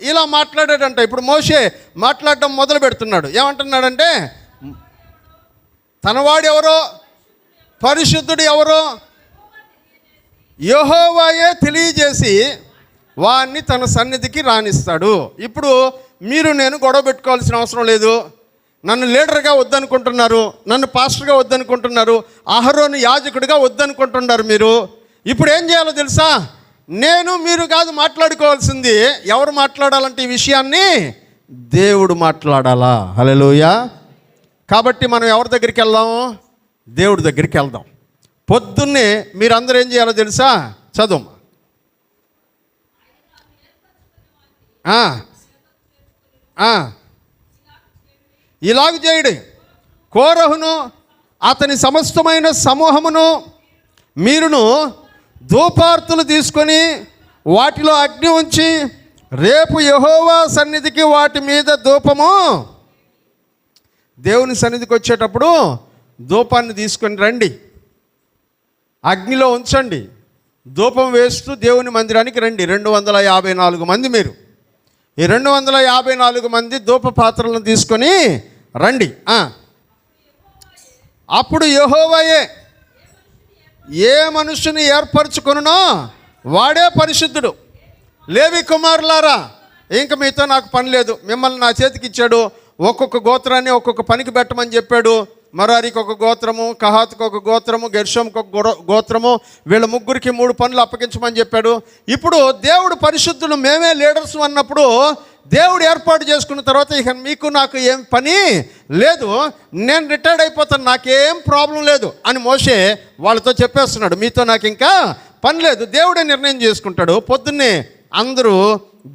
ఇలా మాట్లాడాడంట. ఇప్పుడు మోషే మాట్లాడడం మొదలు పెడుతున్నాడు. ఏమంటున్నాడంటే, తనవాడు ఎవరో, పరిశుద్ధుడు ఎవరో యెహోవాయే తెలియజేసి వారిని తన సన్నిధికి రానిస్తాడు. ఇప్పుడు మీరు నేను గొడవ పెట్టుకోవాల్సిన అవసరం లేదు. నన్ను లీడర్గా వద్దనుకుంటున్నారు, నన్ను పాస్టర్గా వద్దనుకుంటున్నారు, అహరోను యాజకుడిగా వద్దనుకుంటున్నారు మీరు. ఇప్పుడు ఏం చేయాలో తెలుసా? నేను మీరు కాదు మాట్లాడుకోవాల్సింది. ఎవరు మాట్లాడాలంటే ఈ విషయాన్ని దేవుడు మాట్లాడాలా. హల్లెలూయా. కాబట్టి మనం ఎవరి దగ్గరికి వెళ్దాం? దేవుడి దగ్గరికి వెళ్దాం. పొద్దున్నే మీరందరూ ఏం చేయాలో తెలుసా? చదువు. ఇలాగ చేయడు. కోరహును అతని సమస్తమైన సమూహమును మీరును ధూపార్తులు తీసుకొని వాటిలో అగ్ని ఉంచి రేపు యెహోవా సన్నిధికి వాటి మీద ధూపము, దేవుని సన్నిధికి వచ్చేటప్పుడు ధూపాన్ని తీసుకొని రండి, అగ్నిలో ఉంచండి, ధూపం వేస్తూ దేవుని మందిరానికి రండి. 254 మంది మీరు. ఈ 254 మంది ధూప పాత్రలను తీసుకొని రండి. అప్పుడు యెహోవాయే ఏ మనుషుని ఏర్పరచుకొనునో వాడే పరిశుద్ధుడు. లేవి కుమారులారా, ఇంక మీతో నాకు పని లేదు, మిమ్మల్ని నా చేతికి ఇచ్చాడు. ఒక్కొక్క గోత్రాన్ని ఒక్కొక్క పనికి పెట్టమని చెప్పాడు. మరారికి ఒక గోత్రము, కహాతుకు ఒక గోత్రము, గెర్షోంకి ఒక గోత్రము, వీళ్ళ ముగ్గురికి 3 పనులు అప్పగించమని చెప్పాడు. ఇప్పుడు దేవుడు పరిశుద్ధులు, మేమే లీడర్స్ అన్నప్పుడు దేవుడు ఏర్పాటు చేసుకున్న తర్వాత ఇక మీకు నాకు ఏం పని లేదు, నేను రిటైర్డ్ అయిపోతాను, నాకేం ప్రాబ్లం లేదు అని మోషే వాళ్ళతో చెప్పేస్తున్నాడు. మీతో నాకు ఇంకా పని లేదు, దేవుడే నిర్ణయం చేసుకుంటాడు. పొద్దున్నే అందరూ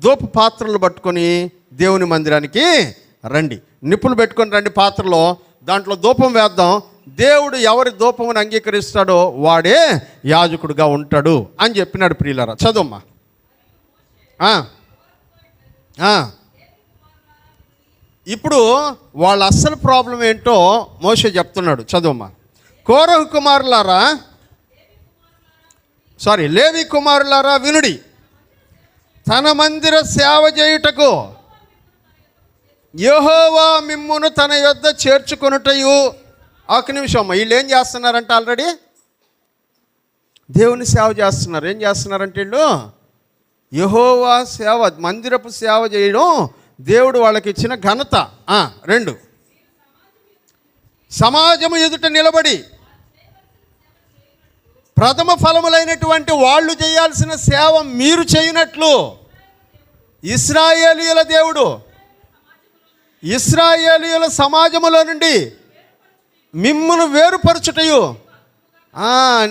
ధూప పాత్రలు పట్టుకొని దేవుని మందిరానికి రండి, నిప్పులు పెట్టుకొని రండి పాత్రలో, దాంట్లో ధూపం వేద్దాం, దేవుడు ఎవరి ధూపమును అంగీకరిస్తాడో వాడే యాజకుడుగా ఉంటాడు అని చెప్పినాడు. ప్రియులారా, చదువమ్మా. ఇప్పుడు వాళ్ళ అస్సలు ప్రాబ్లం ఏంటో మోషే చెప్తున్నాడు. చదువమ్మా. కోరహు కుమారులారా, లేవి కుమారులారా వినుడి, తన మందిర సేవ చేయుటకు యెహోవా మిమ్మును తన యొద్ద చేర్చుకొనుటయు. ఒక నిమిషం అమ్మ, వీళ్ళు ఏం చేస్తున్నారంటే ఆల్రెడీ దేవుని సేవ చేస్తున్నారు. ఏం చేస్తున్నారంటే వీళ్ళు యెహోవా సేవ, మందిరపు సేవ చేయడం దేవుడు వాళ్ళకి ఇచ్చిన ఘనత. 2, సమాజము ఎదుట నిలబడి ప్రథమ ఫలములైనటువంటి వాళ్ళు చేయాల్సిన సేవ మీరు చేయనట్లు ఇశ్రాయేలీయుల దేవుడు ఇశ్రాయేలీయుల సమాజములో నుండి మిమ్మును వేరుపరచుటయు.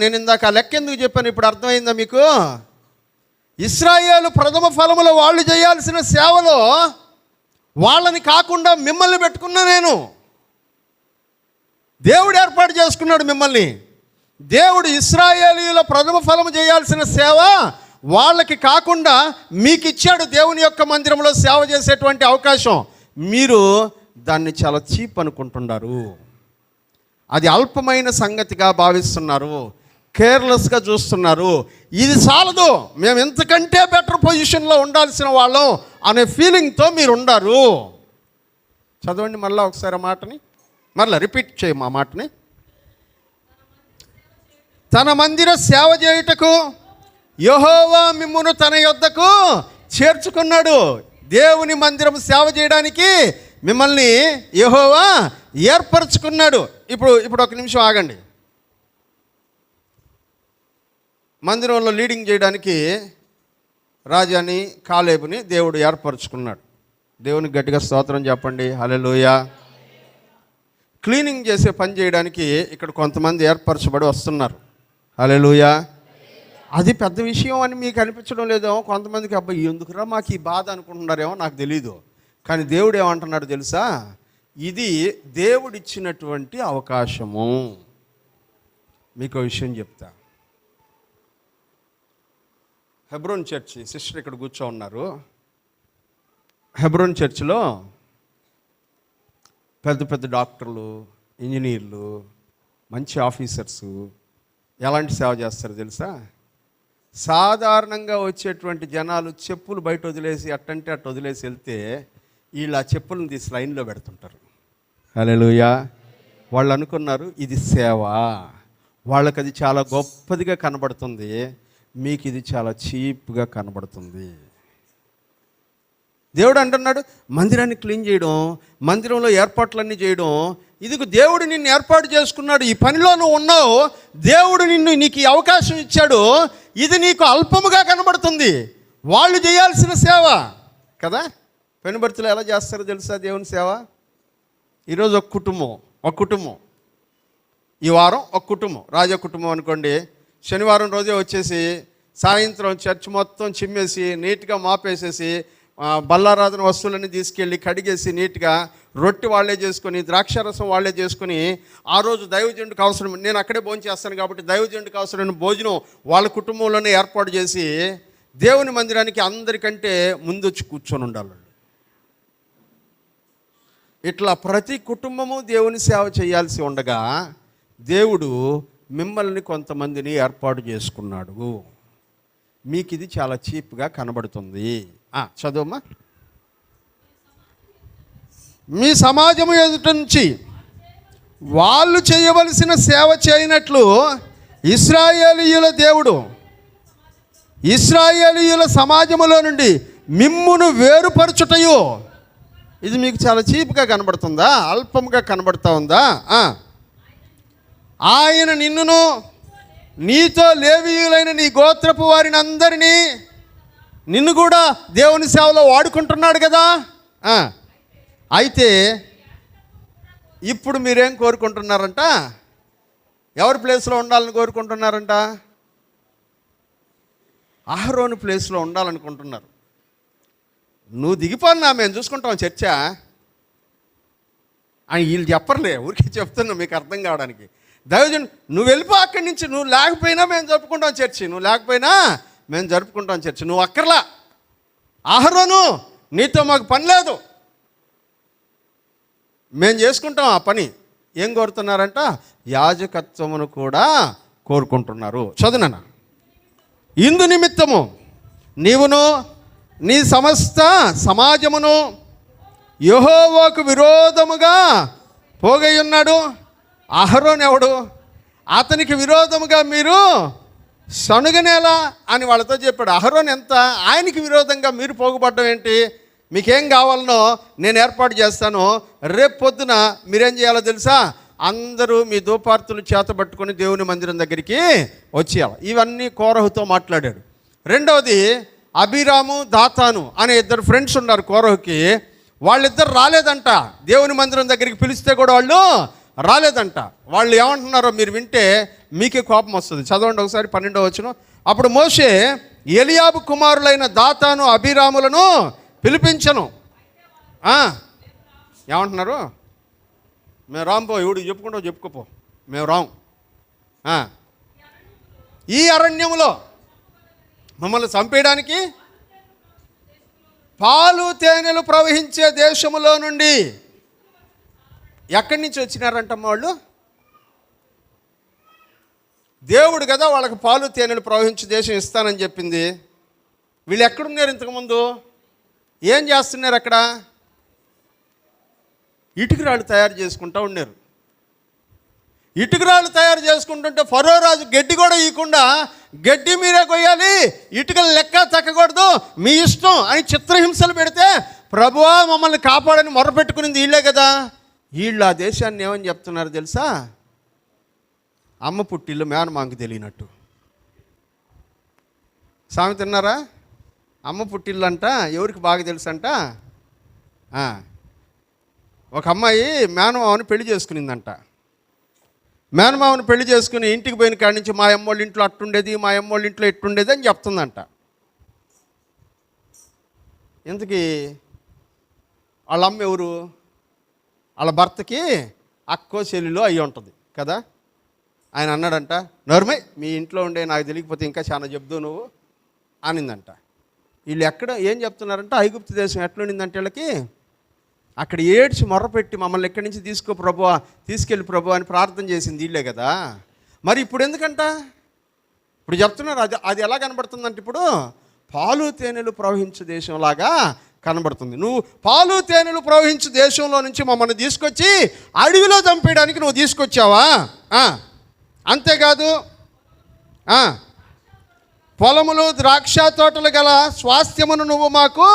నేను ఇందాక లెక్క ఎందుకు చెప్పాను, ఇప్పుడు అర్థమైందా మీకు? ఇశ్రాయేలు ప్రథమ ఫలములో వాళ్ళు చేయాల్సిన సేవలో వాళ్ళని కాకుండా మిమ్మల్ని పెట్టుకున్నా నేను. దేవుడు ఏర్పాటు చేసుకున్నాడు మిమ్మల్ని. దేవుడు ఇశ్రాయేలీయుల ప్రథమ ఫలము చేయాల్సిన సేవ వాళ్ళకి కాకుండా మీకు ఇచ్చాడు. దేవుని యొక్క మందిరంలో సేవ చేసేటువంటి అవకాశం. మీరు దాన్ని చాలా చీప్ అనుకుంటున్నారు, అది అల్పమైన సంగతిగా భావిస్తున్నారు, కేర్లెస్గా చూస్తున్నారు. ఇది చాలదు, మేము ఎంతకంటే బెటర్ పొజిషన్లో ఉండాల్సిన వాళ్ళం అనే ఫీలింగ్తో మీరు ఉండారు. చదవండి మళ్ళీ ఒకసారి ఆ మాటని, మళ్ళీ రిపీట్ చేయము ఆ మాటని. తన మందిర సేవ చేయుటకు యెహోవా మిమ్మును తన యొద్దకు చేర్చుకున్నాడు. దేవుని మందిరం సేవ చేయడానికి మిమ్మల్ని యెహోవా ఏర్పరచుకున్నాడు. ఇప్పుడు ఒక నిమిషం ఆగండి. మందిరంలో లీడింగ్ చేయడానికి రాజాని, కాలేబుని దేవుడు ఏర్పరచుకున్నాడు. దేవునికి గట్టిగా స్తోత్రం చెప్పండి, హల్లెలూయా. క్లీనింగ్ చేసే పని చేయడానికి ఇక్కడ కొంతమంది ఏర్పరచబడి వస్తున్నారు, హల్లెలూయా. అది పెద్ద విషయం అని మీకు అనిపించడం లేదేమో, కొంతమందికి అబ్బాయి ఎందుకురా మాకు ఈ బాధ అనుకుంటున్నారేమో, నాకు తెలీదు. కానీ దేవుడు ఏమంటున్నాడు తెలుసా? ఇది దేవుడిచ్చినటువంటి అవకాశము. మీకు విషయం చెప్తా. హెబ్రోన్ చర్చి సిస్టర్ ఇక్కడ కూర్చో ఉన్నారు. హెబ్రోన్ చర్చిలో పెద్ద పెద్ద డాక్టర్లు, ఇంజనీర్లు, మంచి ఆఫీసర్సు ఎలాంటి సేవ చేస్తారు తెలుసా? సాధారణంగా వచ్చేటువంటి జనాలు చెప్పులు బయట వదిలేసి అట్టంటే అట్టు వదిలేసి వెళ్తే వీళ్ళు ఆ చెప్పులను తీసి లైన్లో పెడుతుంటారు, హల్లెలూయా. వాళ్ళు అనుకున్నారు ఇది సేవ, వాళ్ళకి అది చాలా గొప్పదిగా కనబడుతుంది, మీకు ఇది చాలా చీప్గా కనబడుతుంది. దేవుడు అంటున్నాడు మందిరాన్ని క్లీన్ చేయడం, మందిరంలో ఏర్పాట్లన్నీ చేయడం, ఇదిగో దేవుడు నిన్ను ఏర్పాటు చేసుకున్నాడు, ఈ పనిలో నువ్వు ఉన్నావు, దేవుడు నీకు ఈ అవకాశం ఇచ్చాడు, ఇది నీకు అల్పముగా కనబడుతుంది. వాళ్ళు చేయాల్సిన సేవ కదా. పెనుబర్తులు ఎలా చేస్తారో తెలుసా దేవుని సేవ? ఈరోజు ఒక కుటుంబం, ఈ వారం ఒక కుటుంబం, రాజా కుటుంబం అనుకోండి, శనివారం రోజే వచ్చేసి సాయంత్రం చర్చ్ మొత్తం చిమ్మేసి నీట్గా మాపేసేసి బల్లారాధన వస్తువులన్నీ తీసుకెళ్ళి కడిగేసి నీట్గా రొట్టె వాళ్ళే చేసుకొని ద్రాక్షారసం వాళ్ళే చేసుకొని ఆ రోజు దైవజనుడికి అవసరం, నేను అక్కడే భోజనం చేస్తాను కాబట్టి దైవజనుడికి అవసరమైన భోజనం వాళ్ళ కుటుంబంలోనే ఏర్పాటు చేసి దేవుని మందిరానికి అందరికంటే ముందు వచ్చి కూర్చొని ఉండాలి. ఇట్లా ప్రతి కుటుంబము దేవుని సేవ చేయాల్సి ఉండగా దేవుడు మిమ్మల్ని కొంతమందిని ఏర్పాటు చేసుకున్నాడు. మీకు ఇది చాలా చీప్గా కనబడుతుంది. చదువమ్మా. మీ సమాజము ఎదుట నుంచి వాళ్ళు చేయవలసిన సేవ చేయనట్లు ఇశ్రాయేలీయుల దేవుడు ఇశ్రాయేలీయుల సమాజములో నుండి మిమ్మును వేరుపరచుటయు. ఇది మీకు చాలా చీప్గా కనబడుతుందా? అల్పంగా కనబడుతూ ఉందా? ఆయన నిన్నును నీతో లేవీయులైన నీ గోత్రపు వారిని అందరినీ నిన్ను కూడా దేవుని సేవలో వాడుకుంటున్నాడు కదా. అయితే ఇప్పుడు మీరేం కోరుకుంటున్నారంట? ఎవరి ప్లేస్లో ఉండాలని కోరుకుంటున్నారంట? అహరోను ప్లేస్లో ఉండాలనుకుంటున్నారు. నువ్వు దిగిపోన్నా మేము చూసుకుంటాం చర్చా అని వీళ్ళు చెప్పర్లే, ఊరికే చెప్తున్నా మీకు అర్థం కావడానికి. దైవజన్ నువ్వు వెళ్ళిపో అక్కడి నుంచి, నువ్వు లేకపోయినా మేము జరుపుకుంటాం చర్చి, నువ్వు లేకపోయినా మేము జరుపుకుంటాం చర్చి, నువ్వు అక్కర్లా. అహరోను నీతో మాకు పని లేదు, మేము చేసుకుంటాం ఆ పని. ఏం కోరుతున్నారంట? యాజకత్వమును కూడా కోరుకుంటున్నారు. చదువునా. ఇందు నిమిత్తము నీవును నీ సమస్త సమాజమును యెహోవాకు విరోధముగా పోగై ఉన్నాడు. అహరోను ఎవడు? అతనికి విరోధముగా మీరు సనుగనేలా అని వాళ్ళతో చెప్పాడు. అహరోను ఎంత? ఆయనకి విరోధంగా మీరు పోగుపడ్డం ఏంటి? మీకేం కావాలనో నేను ఏర్పాటు చేస్తాను. రేపు పొద్దున మీరేం చేయాలో తెలుసా? అందరూ మీ ధూపార్తులు చేతబట్టుకొని దేవుని మందిరం దగ్గరికి వచ్చేయాలి. ఇవన్నీ కోరహుతో మాట్లాడాడు. రెండవది, అబీరాము దాతాను అనే ఇద్దరు ఫ్రెండ్స్ ఉన్నారు కోరహుకి. వాళ్ళిద్దరు రాలేదంట. దేవుని మందిరం దగ్గరికి పిలిస్తే కూడా వాళ్ళు రాలేదంట. వాళ్ళు ఏమంటున్నారో మీరు వింటే మీకే కోపం వస్తుంది. చదవండి ఒకసారి 12వ వచనం. అప్పుడు మోషే ఎలియాబు కుమారులైన దాతాను అబీరాములను పిలిపించను. ఏమంటున్నారు? మేము రాంపో, ఎవడు చెప్పుకుంటావు చెప్పుకోపో, మేము రాం. ఈ అరణ్యములో మమ్మల్ని చంపేయడానికి పాలు తేనెలు ప్రవహించే దేశములో నుండి ఎక్కడి నుంచి వచ్చినారంటమ్మ వాళ్ళు? దేవుడు కదా వాళ్ళకి పాలు తేనెలు ప్రవహించే దేశం ఇస్తానని చెప్పింది. వీళ్ళు ఎక్కడున్నారు? ఇంతకుముందు ఏం చేస్తున్నారు? అక్కడ ఇటుకరాళ్ళు తయారు చేసుకుంటూ ఉన్నారు. ఇటుకరాళ్ళు తయారు చేసుకుంటుంటే ఫరో రాజు గడ్డి కూడా ఇవ్వకుండా, గడ్డి మీరే కొయ్యాలి, ఇటుకలు లెక్క తక్కకూడదు, మీ ఇష్టం అని చిత్రహింసలు పెడితే ప్రభువా మమ్మల్ని కాపాడని మొరపెట్టుకునింది వీళ్ళే కదా. వీళ్ళు ఆ దేశాన్ని ఏమని చెప్తున్నారు తెలుసా? అమ్మ పుట్టిల్లు మేనమాంకు తెలియనట్టు. సామెత విన్నారా? అమ్మ పుట్టిల్లు అంట ఎవరికి బాగా తెలుసు అంట. ఒక అమ్మాయి మేనమావని పెళ్లి చేసుకునిందంట. మేనమావని పెళ్లి చేసుకుని ఇంటికి పోయిన కాడి నుంచి మా అమ్మోళ్ళ ఇంట్లో అట్టుండేది, మా అమ్మోళ్ళ ఇంట్లో ఎట్టుండేది అని చెప్తుందంట. ఇంతకీ వాళ్ళ అమ్మ ఎవరు? వాళ్ళ భర్తకి అక్కో చెల్లిలో అయ్యి ఉంటుంది కదా. ఆయన అన్నాడంట, నోర్మై మీ ఇంట్లో ఉండే నాకు తెలియకపోతే ఇంకా చాలా చెప్దు నువ్వు అనిందంట. వీళ్ళు ఎక్కడ ఏం చెప్తున్నారంటే ఐగుప్తు దేశం ఎట్లుండిందంటే వీళ్ళకి అక్కడ ఏడ్చి మొర్రపెట్టి మమ్మల్ని ఎక్కడి నుంచి తీసుకో ప్రభువా, తీసుకెళ్ళి ప్రభు అని ప్రార్థన చేసింది వీళ్ళే కదా. మరి ఇప్పుడు ఎందుకంట? ఇప్పుడు చెప్తున్నారు అది ఎలా కనబడుతుందంటే ఇప్పుడు పాలు తేనెలు ప్రవహించే దేశంలాగా కనబడుతుంది. నువ్వు పాలు తేనెలు ప్రవహించే దేశంలో నుంచి మమ్మల్ని తీసుకొచ్చి అడవిలో చంపేయడానికి నువ్వు తీసుకొచ్చావా? అంతేకాదు పొలములు ద్రాక్ష తోటలు గల స్వాస్థ్యమును నువ్వు మాకు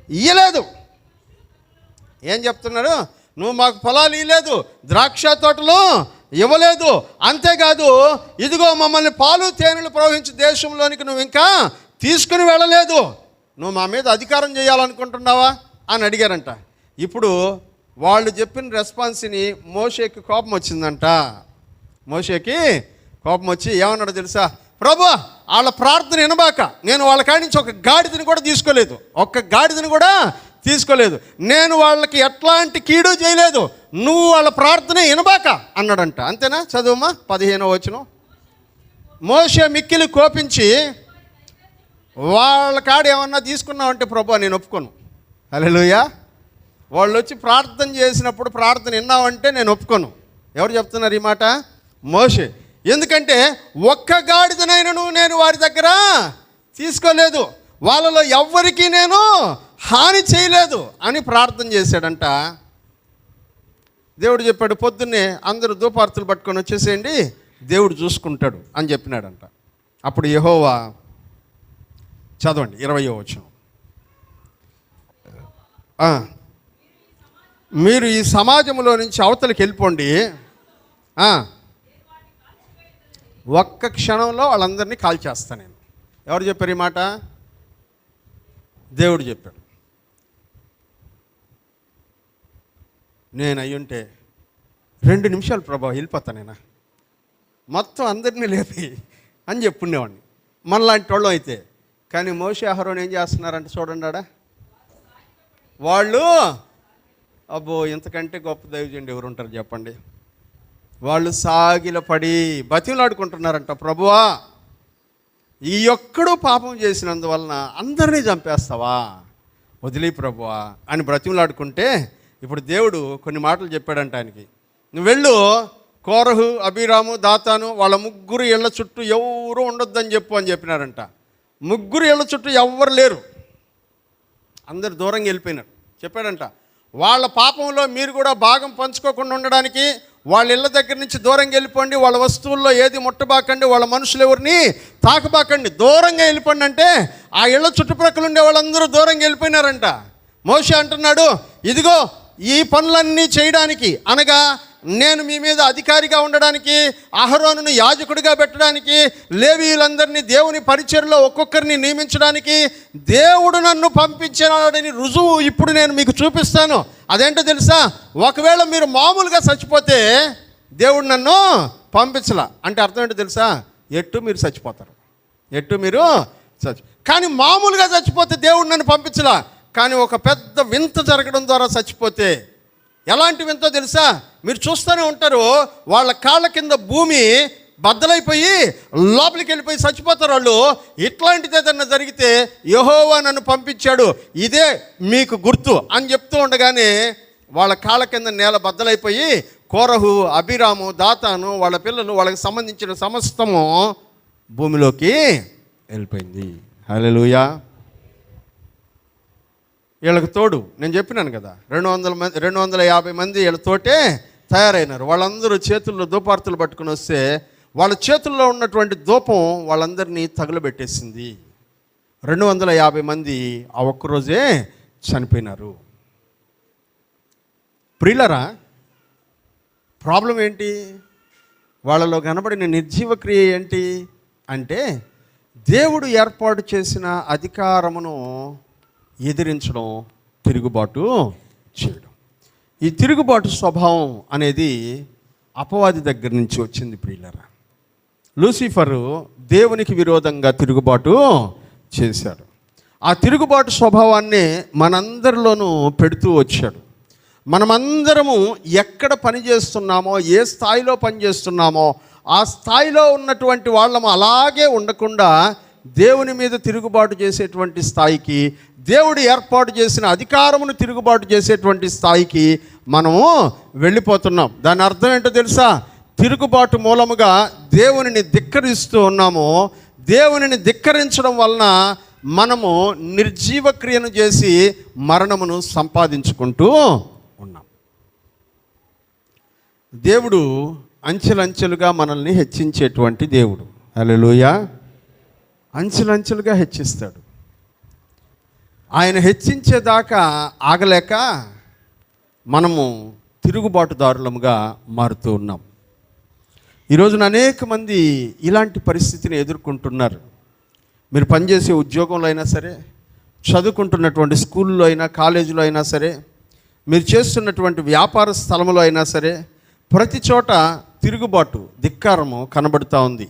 ఇయ్యలేదు. ఏం చెప్తున్నాడు? నువ్వు మాకు పొలాలు ఇవ్వలేదు, ద్రాక్ష తోటలు ఇవ్వలేదు. అంతేకాదు ఇదిగో మమ్మల్ని పాలు తేనెలు ప్రవహించే దేశంలోనికి నువ్వు ఇంకా తీసుకుని వెళ్ళలేదు. నువ్వు మా మీద అధికారం చేయాలనుకుంటున్నావా అని అడిగారంట. ఇప్పుడు వాళ్ళు చెప్పిన రెస్పాన్స్ని మోషేకి కోపం వచ్చిందంట. మోషేకి కోపం వచ్చి ఏమన్నాడు తెలుసా? ప్రభు వాళ్ళ ప్రార్థన వినబాక నేను వాళ్ళ కాడి నుంచి ఒక గాడిదని కూడా తీసుకోలేదు, ఒక్క గాడిదని కూడా తీసుకోలేదు, నేను వాళ్ళకి ఎట్లాంటి కీడు చేయలేదు, నువ్వు వాళ్ళ ప్రార్థన వినబాక అన్నాడంట. అంతేనా? చదువుమా 15వ వచనం. మోషే మిక్కిలి కోపించి వాళ్ళ కాడ ఏమన్నా తీసుకున్నావంటే ప్రభు నేను ఒప్పుకోను. హల్లెలూయా. వాళ్ళు వచ్చి ప్రార్థన చేసినప్పుడు ప్రార్థన విన్నావంటే నేను ఒప్పుకోను. ఎవరు చెప్తున్నారు ఈ మాట? మోషే. ఎందుకంటే ఒక్క గాడిదనైనను నేను వారి దగ్గర తీసుకోలేదు, వాళ్ళలో ఎవ్వరికీ నేను హాని చేయలేదు అని ప్రార్థన చేశాడంట. దేవుడు చెప్పాడు, పొద్దున్నే అందరూ ధూపార్తులు పట్టుకొని వచ్చేసేయండి, దేవుడు చూసుకుంటాడు అని చెప్పినాడంట. అప్పుడు యెహోవా, చదవండి 20వ వచనం, మీరు ఈ సమాజంలో నుంచి అవతలికి వెళ్ళిపోండి, ఒక్క క్షణంలో వాళ్ళందరినీ కాల్చేస్తాను నేను. ఎవరు చెప్పారు ఈ మాట? దేవుడు చెప్పాడు. నేను అయ్యుంటే 2 నిమిషాలు ప్రభా వెళ్ళిపోతానేనా, మొత్తం అందరినీ లేపి అని చెప్పుండేవాడిని మనలాంటి వాళ్ళం అయితే. కానీ మోషే అహరోన్ ఏం చేస్తున్నారంటే చూడండి, వాళ్ళు అబ్బో ఇంతకంటే గొప్ప దైవజనుడు ఎవరు ఉంటారు చెప్పండి. వాళ్ళు సాగిలపడి బతిమలాడుకుంటున్నారంట, ప్రభువా ఈ ఒక్కడు పాపం చేసినందువలన అందరినీ చంపేస్తావా, వదిలే ప్రభువా అని బ్రతిమలాడుకుంటే, ఇప్పుడు దేవుడు కొన్ని మాటలు చెప్పాడంట ఆయనకి. నువ్వు వెళ్ళు, కోరహు, అబీరాము, దాతాను వాళ్ళ 3 ఇళ్ల చుట్టూ ఎవరు ఉండొద్దని చెప్పు అని చెప్పినారంట. 3 ఇళ్ల చుట్టూ ఎవ్వరు లేరు, అందరు దూరంగా వెళ్ళిపోయినారు. చెప్పాడంట, వాళ్ళ పాపంలో మీరు కూడా భాగం పంచుకోకుండా ఉండడానికి వాళ్ళ ఇళ్ళ దగ్గర నుంచి దూరంగా వెళ్ళిపోండి, వాళ్ళ వస్తువుల్లో ఏది ముట్టబాకండి, వాళ్ళ మనుషులు ఎవరిని తాకబాకండి, దూరంగా వెళ్ళిపోండి అంటే ఆ ఇళ్ళ చుట్టుప్రక్కల ఉండే వాళ్ళందరూ దూరంగా వెళ్ళిపోయినారంట. మోషే అంటున్నాడు, ఇదిగో ఈ పనులన్నీ చేయడానికి, అనగా నేను మీ మీద అధికారిగా ఉండడానికి, అహరోనును యాజకుడిగా పెట్టడానికి, లేవీయులందరినీ దేవుని పరిచర్లో ఒక్కొక్కరిని నియమించడానికి దేవుడు నన్ను పంపించాడని రుజువు ఇప్పుడు నేను మీకు చూపిస్తాను. అదేంటో తెలుసా? ఒకవేళ మీరు మామూలుగా చచ్చిపోతే దేవుడు నన్ను పంపించలా అంటే అర్థం ఏంటో తెలుసా? ఎట్టు మీరు చచ్చిపోతారు, ఎట్టు మీరు కానీ మామూలుగా చచ్చిపోతే దేవుడు నన్ను పంపించలా. కానీ ఒక పెద్ద వింత జరగడం ద్వారా చచ్చిపోతే, ఎలాంటి వింతో తెలుసా? మీరు చూస్తూనే ఉంటారు, వాళ్ళ కాళ్ళ కింద భూమి బద్దలైపోయి లోపలికి వెళ్ళిపోయి చచ్చిపోతారు వాళ్ళు. ఇట్లాంటిది ఏదన్నా జరిగితే యెహోవా నన్ను పంపించాడు, ఇదే మీకు గుర్తు అని చెప్తూ ఉండగానే వాళ్ళ కాళ్ళ కింద నేల బద్దలైపోయి కోరహు, అబీరాము, దాతాను, వాళ్ళ పిల్లలు, వాళ్ళకి సంబంధించిన సమస్తము భూమిలోకి వెళ్ళిపోయింది. హల్లెలూయా. వీళ్ళకి తోడు నేను చెప్పినాను కదా, 250 మంది వీళ్ళతోటే తయారైనారు. వాళ్ళందరూ చేతుల్లో ధూపార్తులు పట్టుకుని వస్తే వాళ్ళ చేతుల్లో ఉన్నటువంటి ధూపం వాళ్ళందరినీ తగులబెట్టేసింది. 250 మంది ఆ ఒక్కరోజే చనిపోయినారు. ప్రియులరా, ప్రాబ్లం ఏంటి? వాళ్ళలో కనబడిన నిర్జీవ క్రియ ఏంటి అంటే, దేవుడు ఏర్పాటు చేసిన అధికారమును ఎదిరించడం, తిరుగుబాటు చేయడం. ఈ తిరుగుబాటు స్వభావం అనేది అపవాది దగ్గర నుంచి వచ్చింది ప్రియులరా. లూసిఫరు దేవునికి విరోధంగా తిరుగుబాటు చేశాడు. ఆ తిరుగుబాటు స్వభావాన్ని మనందరిలోనూ పెడుతూ వచ్చాడు. మనమందరము ఎక్కడ పని చేస్తున్నామో, ఏ స్థాయిలో పనిచేస్తున్నామో ఆ స్థాయిలో ఉన్నటువంటి వాళ్ళము అలాగే ఉండకుండా దేవుని మీద తిరుగుబాటు చేసేటువంటి స్థాయికి, దేవుడు ఏర్పాటు చేసిన అధికారమును తిరుగుబాటు చేసేటువంటి స్థాయికి మనము వెళ్ళిపోతున్నాం. దాని అర్థం ఏంటో తెలుసా? తిరుగుబాటు మూలముగా దేవునిని ధిక్కరిస్తూ ఉన్నాము. దేవునిని ధిక్కరించడం వలన మనము నిర్జీవ క్రియను చేసి మరణమును సంపాదించుకుంటూ ఉన్నాం. దేవుడు అంచెలంచెలుగా మనల్ని హెచ్చించేటువంటి దేవుడు. హల్లెలూయా. అంచెలంచెలుగా హెచ్చిస్తాడు. ఆయన హెచ్చించేదాకా ఆగలేక మనము తిరుగుబాటుదారులముగా మారుతూ ఉన్నాం. ఈరోజున అనేక మంది ఇలాంటి పరిస్థితిని ఎదుర్కొంటున్నారు. మీరు పనిచేసే ఉద్యోగంలో అయినా సరే, చదువుకుంటున్నటువంటి స్కూల్లో అయినా, కాలేజీలో అయినా సరే, మీరు చేస్తున్నటువంటి వ్యాపార స్థలంలో అయినా సరే, ప్రతి చోట తిరుగుబాటు, ధిక్కారము కనబడుతూ ఉంది.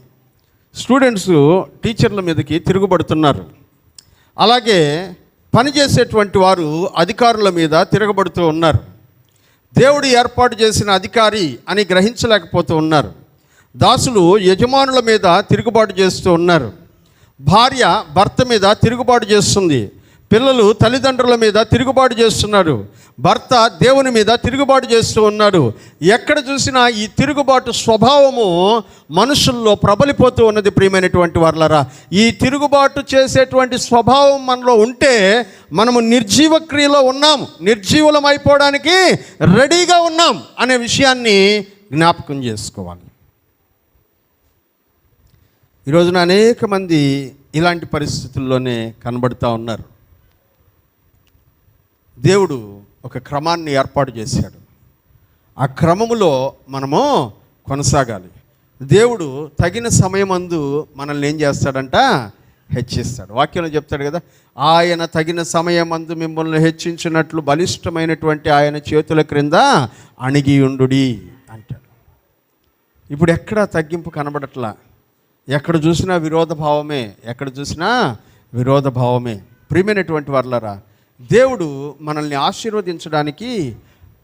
స్టూడెంట్స్ టీచర్ల మీదకి తిరుగుబడుతున్నారు. అలాగే పనిచేసేటువంటి వారు అధికారుల మీద తిరగబడుతూ ఉన్నారు. దేవుడు ఏర్పాటు చేసిన అధికారి అని గ్రహించలేకపోతూ ఉన్నారు. దాసులు యజమానుల మీద తిరుగుబాటు చేస్తూ ఉన్నారు. భార్య భర్త మీద తిరుగుబాటు చేస్తుంది. పిల్లలు తల్లిదండ్రుల మీద తిరుగుబాటు చేస్తున్నారు. భర్త దేవుని మీద తిరుగుబాటు చేస్తూ ఉన్నాడు. ఎక్కడ చూసినా ఈ తిరుగుబాటు స్వభావము మనుషుల్లో ప్రబలిపోతూ ఉన్నది. ప్రియమైనటువంటి వారలారా, ఈ తిరుగుబాటు చేసేటువంటి స్వభావం మనలో ఉంటే మనము నిర్జీవ క్రియలో ఉన్నాం, నిర్జీవులం అయిపోవడానికి రెడీగా ఉన్నాం అనే విషయాన్ని జ్ఞాపకం చేసుకోవాలి. ఈరోజున అనేక మంది ఇలాంటి పరిస్థితుల్లోనే కనబడుతూ ఉన్నారు. దేవుడు ఒక క్రమాన్ని ఏర్పాటు చేశాడు. ఆ క్రమములో మనము కొనసాగాలి. దేవుడు తగిన సమయమందు మనల్ని ఏం చేస్తాడంట? హెచ్చిస్తాడు. వాక్యంలో చెప్తాడు కదా, ఆయన తగిన సమయమందు మిమ్మల్ని హెచ్చించినట్లు బలిష్టమైనటువంటి ఆయన చేతుల క్రింద అణిగియుండుడి అంటాడు. ఇప్పుడు ఎక్కడ తగ్గింపు కనబడట్లా, ఎక్కడ చూసినా విరోధ భావమే, ఎక్కడ చూసినా విరోధ భావమే. ప్రియమైనటువంటి వారలారా, దేవుడు మనల్ని ఆశీర్వదించడానికి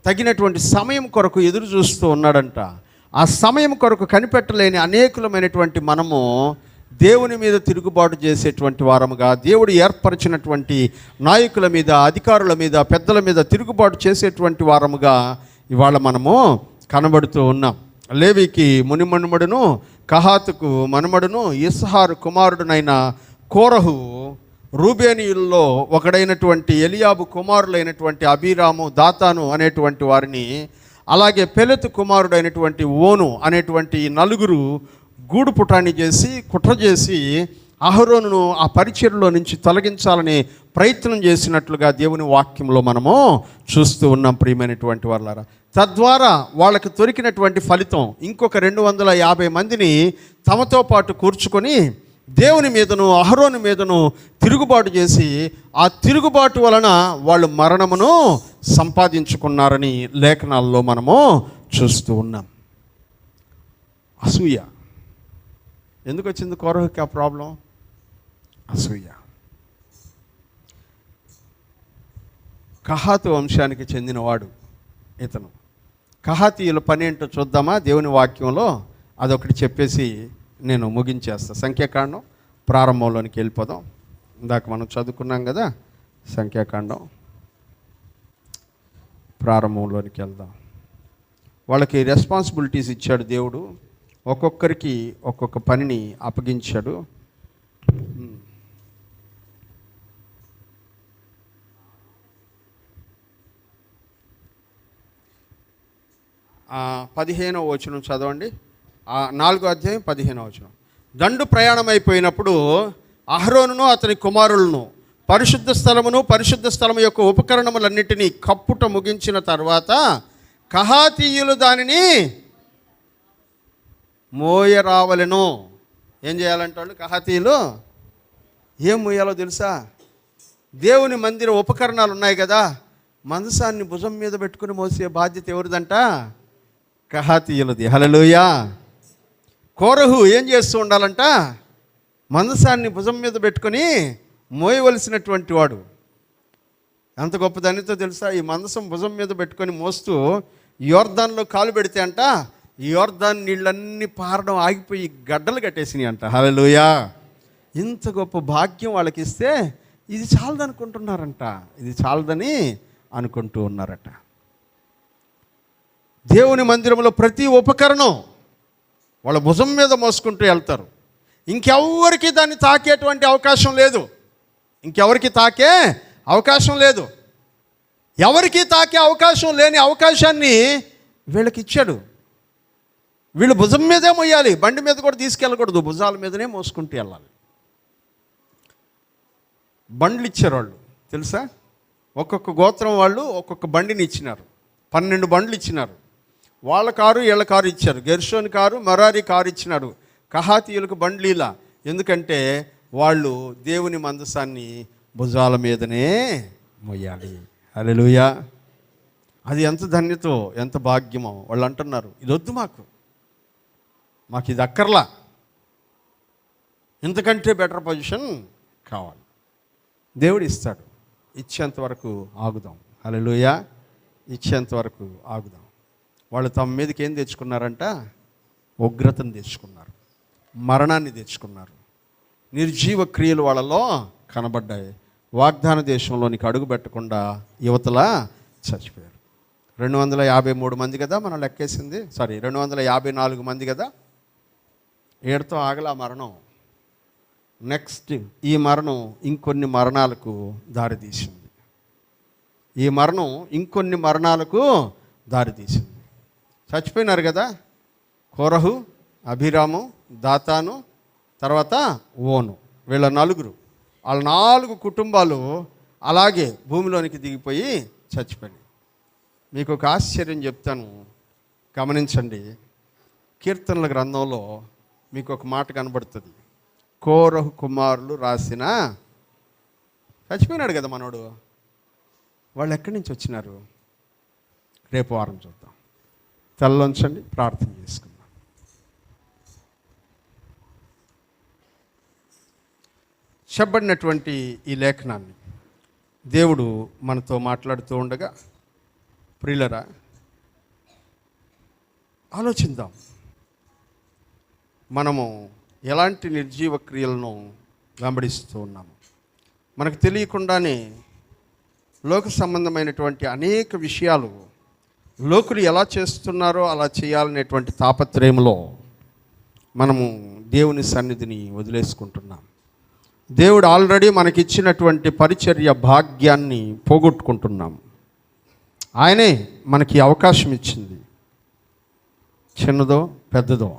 తగినటువంటి సమయం కొరకు ఎదురు చూస్తూ ఉన్నాడంట. ఆ సమయం కొరకు కనిపెట్టలేని అనేకులమైనటువంటి మనము దేవుని మీద తిరుగుబాటు చేసేటువంటి వారముగా, దేవుడు ఏర్పరిచినటువంటి నాయకుల మీద, అధికారుల మీద, పెద్దల మీద తిరుగుబాటు చేసేటువంటి వారముగా ఇవాళ మనము కనబడుతూ ఉన్నాం. లేవికి మునిమనుమడును, కహాతుకు మనుమడును, ఇస్హారు కుమారుడునైన కోరహు రూబేనీయుల్లో ఒకడైనటువంటి ఎలియాబు కుమారులైనటువంటి అబీరాము, దాతాను అనేటువంటి వారిని, అలాగే పెలెతు కుమారుడైనటువంటి ఓను అనేటువంటి నలుగురు గూడు పుటాన్ని చేసి కుట్ర చేసి అహరోనును ఆ పరిచర్యలో నుంచి తొలగించాలని ప్రయత్నం చేసినట్లుగా దేవుని వాక్యంలో మనము చూస్తూ ఉన్నాం. ప్రియమైనటువంటి వాళ్ళారా, తద్వారా వాళ్ళకి దొరికినటువంటి ఫలితం ఇంకొక 250 మందిని తమతో పాటు కూర్చుకొని దేవుని మీదను అహరోను మీదను తిరుగుబాటు చేసి ఆ తిరుగుబాటు వలన వాళ్ళు మరణమును సంపాదించుకున్నారని లేఖనాల్లో మనము చూస్తూ ఉన్నాం. అసూయ ఎందుకు వచ్చింది కోరహుకి ఆ ప్రాబ్లం? అసూయ. కహాతు వంశానికి చెందినవాడు ఇతను. కహాతీయుల పని ఏంటో చూద్దామా? దేవుని వాక్యంలో అదొకటి చెప్పేసి నేను ముగించేస్తా. సంఖ్యాకాండం ప్రారంభంలోనికి వెళ్ళిపోదాం. ఇందాక మనం చదువుకున్నాం కదా, సంఖ్యాకాండం ప్రారంభంలోనికి వెళ్దాం. వాళ్ళకి రెస్పాన్సిబిలిటీస్ ఇచ్చాడు దేవుడు, ఒక్కొక్కరికి ఒక్కొక్క పనిని అప్పగించాడు. 15వ వచనం చదవండి. 4వ అధ్యాయం 15వ వచనం. దండు ప్రయాణం అయిపోయినప్పుడు అహరోనును అతని కుమారులను పరిశుద్ధ స్థలమును పరిశుద్ధ స్థలము యొక్క ఉపకరణములన్నిటినీ కప్పుట ముగించిన తర్వాత కహాతీయులు దానిని మోయరావలెను. ఏం చేయాలంటే వాళ్ళు కహాతీయులు ఏం మోయాలో తెలుసా? దేవుని మందిర ఉపకరణాలు ఉన్నాయి కదా, మందసాన్ని భుజం మీద పెట్టుకుని మోసే బాధ్యత ఎవరిదంట? కహాతీయులది. హల్లెలూయా. కోరహు ఏం చేస్తూ ఉండాలంట? మందసాన్ని భుజం మీద పెట్టుకొని మోయవలసినటువంటి వాడు. ఎంత గొప్పదనితో తెలుసా? ఈ మందసం భుజం మీద పెట్టుకొని మోస్తూ యోర్దాన్లో కాలు పెడితే అంట యోర్దాన్ నీళ్ళన్నీ పారడం ఆగిపోయి గడ్డలు కట్టేసినాయి అంట. హల్లెలూయా. ఇంత గొప్ప భాగ్యం వాళ్ళకి ఇస్తే ఇది చాలదనుకుంటున్నారంట, ఇది చాలదని అనుకుంటూ ఉన్నారట. దేవుని మందిరంలో ప్రతి ఉపకరణం వాళ్ళ భుజం మీద మోసుకుంటూ వెళ్తారు. ఇంకెవ్వరికి దాన్ని తాకేటువంటి అవకాశం లేదు, ఇంకెవరికి తాకే అవకాశం లేదు. ఎవరికి తాకే అవకాశం లేని అవకాశాన్ని వీళ్ళకి ఇచ్చాడు. వీళ్ళు భుజం మీదే మోయాలి, బండి మీద కూడా తీసుకెళ్ళకూడదు, భుజాల మీదనే మోసుకుంటూ వెళ్ళాలి. బండ్లు ఇచ్చారు వాళ్ళు తెలుసా? ఒక్కొక్క గోత్రం వాళ్ళు ఒక్కొక్క బండిని ఇచ్చినారు. 12 బండ్లు ఇచ్చినారు. వాళ్ళ కారు వీళ్ళ కారు ఇచ్చారు. గెర్షోన్ కారు, మెరారి కారు ఇచ్చినాడు. కహాతీయులకు బండ్లు ఇలా, ఎందుకంటే వాళ్ళు దేవుని మందసాన్ని భుజాల మీదనే మొయ్యాలి. హల్లెలూయా. అది ఎంత ధన్యతో, ఎంత భాగ్యమో. వాళ్ళు అంటున్నారు ఇది వద్దు, మాకు ఇది అక్కర్లా, ఇంతకంటే బెటర్ పొజిషన్ కావాలి. దేవుడు ఇస్తాడు, ఇచ్చేంత వరకు ఆగుదాం. హల్లెలూయా. ఇచ్చేంత వరకు ఆగుదాం. వాళ్ళు తమ మీదకి ఏం తెచ్చుకున్నారంట? ఉగ్రతను తెచ్చుకున్నారు, మరణాన్ని తెచ్చుకున్నారు. నిర్జీవ క్రియలు వాళ్ళలో కనబడ్డాయి. వాగ్దాన దేశంలోనికి అడుగు పెట్టకుండా యువతల చచ్చిపోయారు. 253 మంది కదా మనం లెక్కేసింది, 254 మంది కదా. ఏడుతో ఆగల మరణం. నెక్స్ట్ ఈ మరణం ఇంకొన్ని మరణాలకు దారితీసింది. ఈ మరణం ఇంకొన్ని మరణాలకు దారితీసింది. చచ్చిపోయినారు కదా కోరహు, అభిరాము, దాతాను, తర్వాత ఓను. వీళ్ళ నలుగురు, వాళ్ళ 4 కుటుంబాలు అలాగే భూమిలోనికి దిగిపోయి చచ్చిపోయినాయి. మీకు ఒక ఆశ్చర్యం చెప్తాను, గమనించండి. కీర్తనల గ్రంథంలో మీకు ఒక మాట కనబడుతుంది. కోరహు కుమారులు రాసిన, చచ్చిపోయినాడు కదా మనోడు, వాళ్ళు ఎక్కడి నుంచి వచ్చినారు? రేపు వారం చూద్దాం. తలలోంచండి, ప్రార్థన చేసుకుందాం. చెప్పబడినటువంటి ఈ లేఖనాన్ని దేవుడు మనతో మాట్లాడుతూ ఉండగా, ప్రియులరా, ఆలోచిద్దాం. మనము ఎలాంటి నిర్జీవ క్రియలను వెంబడిస్తూ ఉన్నాము? మనకు తెలియకుండానే లోక సంబంధమైనటువంటి అనేక విషయాలు లోకులు ఎలా చేస్తున్నారో అలా చేయాలనేటువంటి తాపత్రయంలో మనము దేవుని సన్నిధిని వదిలేసుకుంటున్నాం. దేవుడు ఆల్రెడీ మనకిచ్చినటువంటి పరిచర్య భాగ్యాన్ని పోగొట్టుకుంటున్నాం. ఆయనే మనకి అవకాశం ఇచ్చింది, చిన్నదో పెద్దదో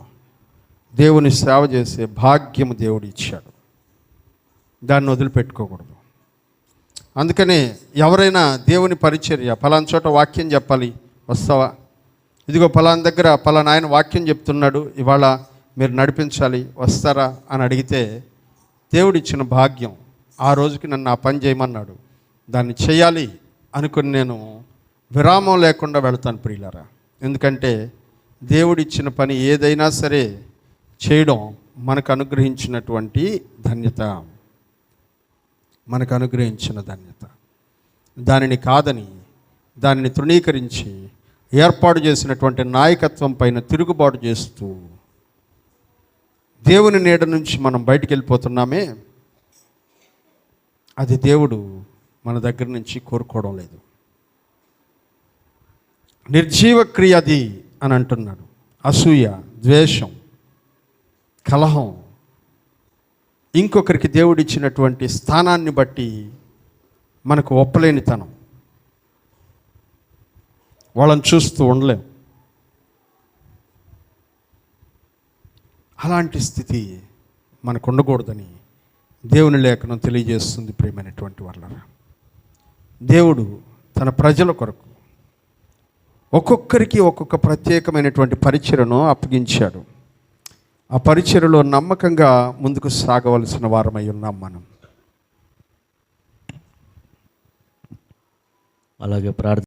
దేవుని సేవ చేసే భాగ్యము దేవుడు ఇచ్చాడు. దాన్ని వదిలిపెట్టుకోకూడదు. అందుకనే ఎవరైనా దేవుని పరిచర్య, పలానా చోట వాక్యం చెప్పాలి, వస్తావా? ఇదిగో పలానా దగ్గర పలానా ఆయన వాక్యం చెప్తున్నాడు, ఇవాళ మీరు నడిపించాలి, వస్తారా అని అడిగితే, దేవుడిచ్చిన భాగ్యం, ఆ రోజుకి నన్ను ఆ పని చేయమన్నాడు, దాన్ని చేయాలి అనుకుని నేను విరామం లేకుండా వెళ్తాను ప్రియులారా. ఎందుకంటే దేవుడిచ్చిన పని ఏదైనా సరే చేయడం మనకు అనుగ్రహించినటువంటి ధన్యత, మనకు అనుగ్రహించిన ధన్యత. దానిని కాదని, దానిని తృణీకరించి ఏర్పాటు చేసినటువంటి నాయకత్వం పైన తిరుగుబాటు చేస్తూ దేవుని నీడ నుంచి మనం బయటికి వెళ్ళిపోతున్నామే, అది దేవుడు మన దగ్గర నుంచి కోరుకోవడం లేదు. నిర్జీవ క్రియ అది అని అంటున్నాడు. అసూయ, ద్వేషం, కలహం, ఇంకొకరికి దేవుడిచ్చినటువంటి స్థానాన్ని బట్టి మనకు ఒప్పలేనితనం, వాళ్ళని చూస్తూ ఉండలేం. అలాంటి స్థితి మనకు ఉండకూడదని దేవుని లేఖనం తెలియజేస్తుంది. ప్రియమైనటువంటి వాళ్ళరా, దేవుడు తన ప్రజల కొరకు ఒక్కొక్కరికి ఒక్కొక్క ప్రత్యేకమైనటువంటి పరిచర్యను అప్పగించాడు. ఆ పరిచర్యలో నమ్మకంగా ముందుకు సాగవలసిన వారమై ఉన్నాం మనం. అలాగే ప్రార్థన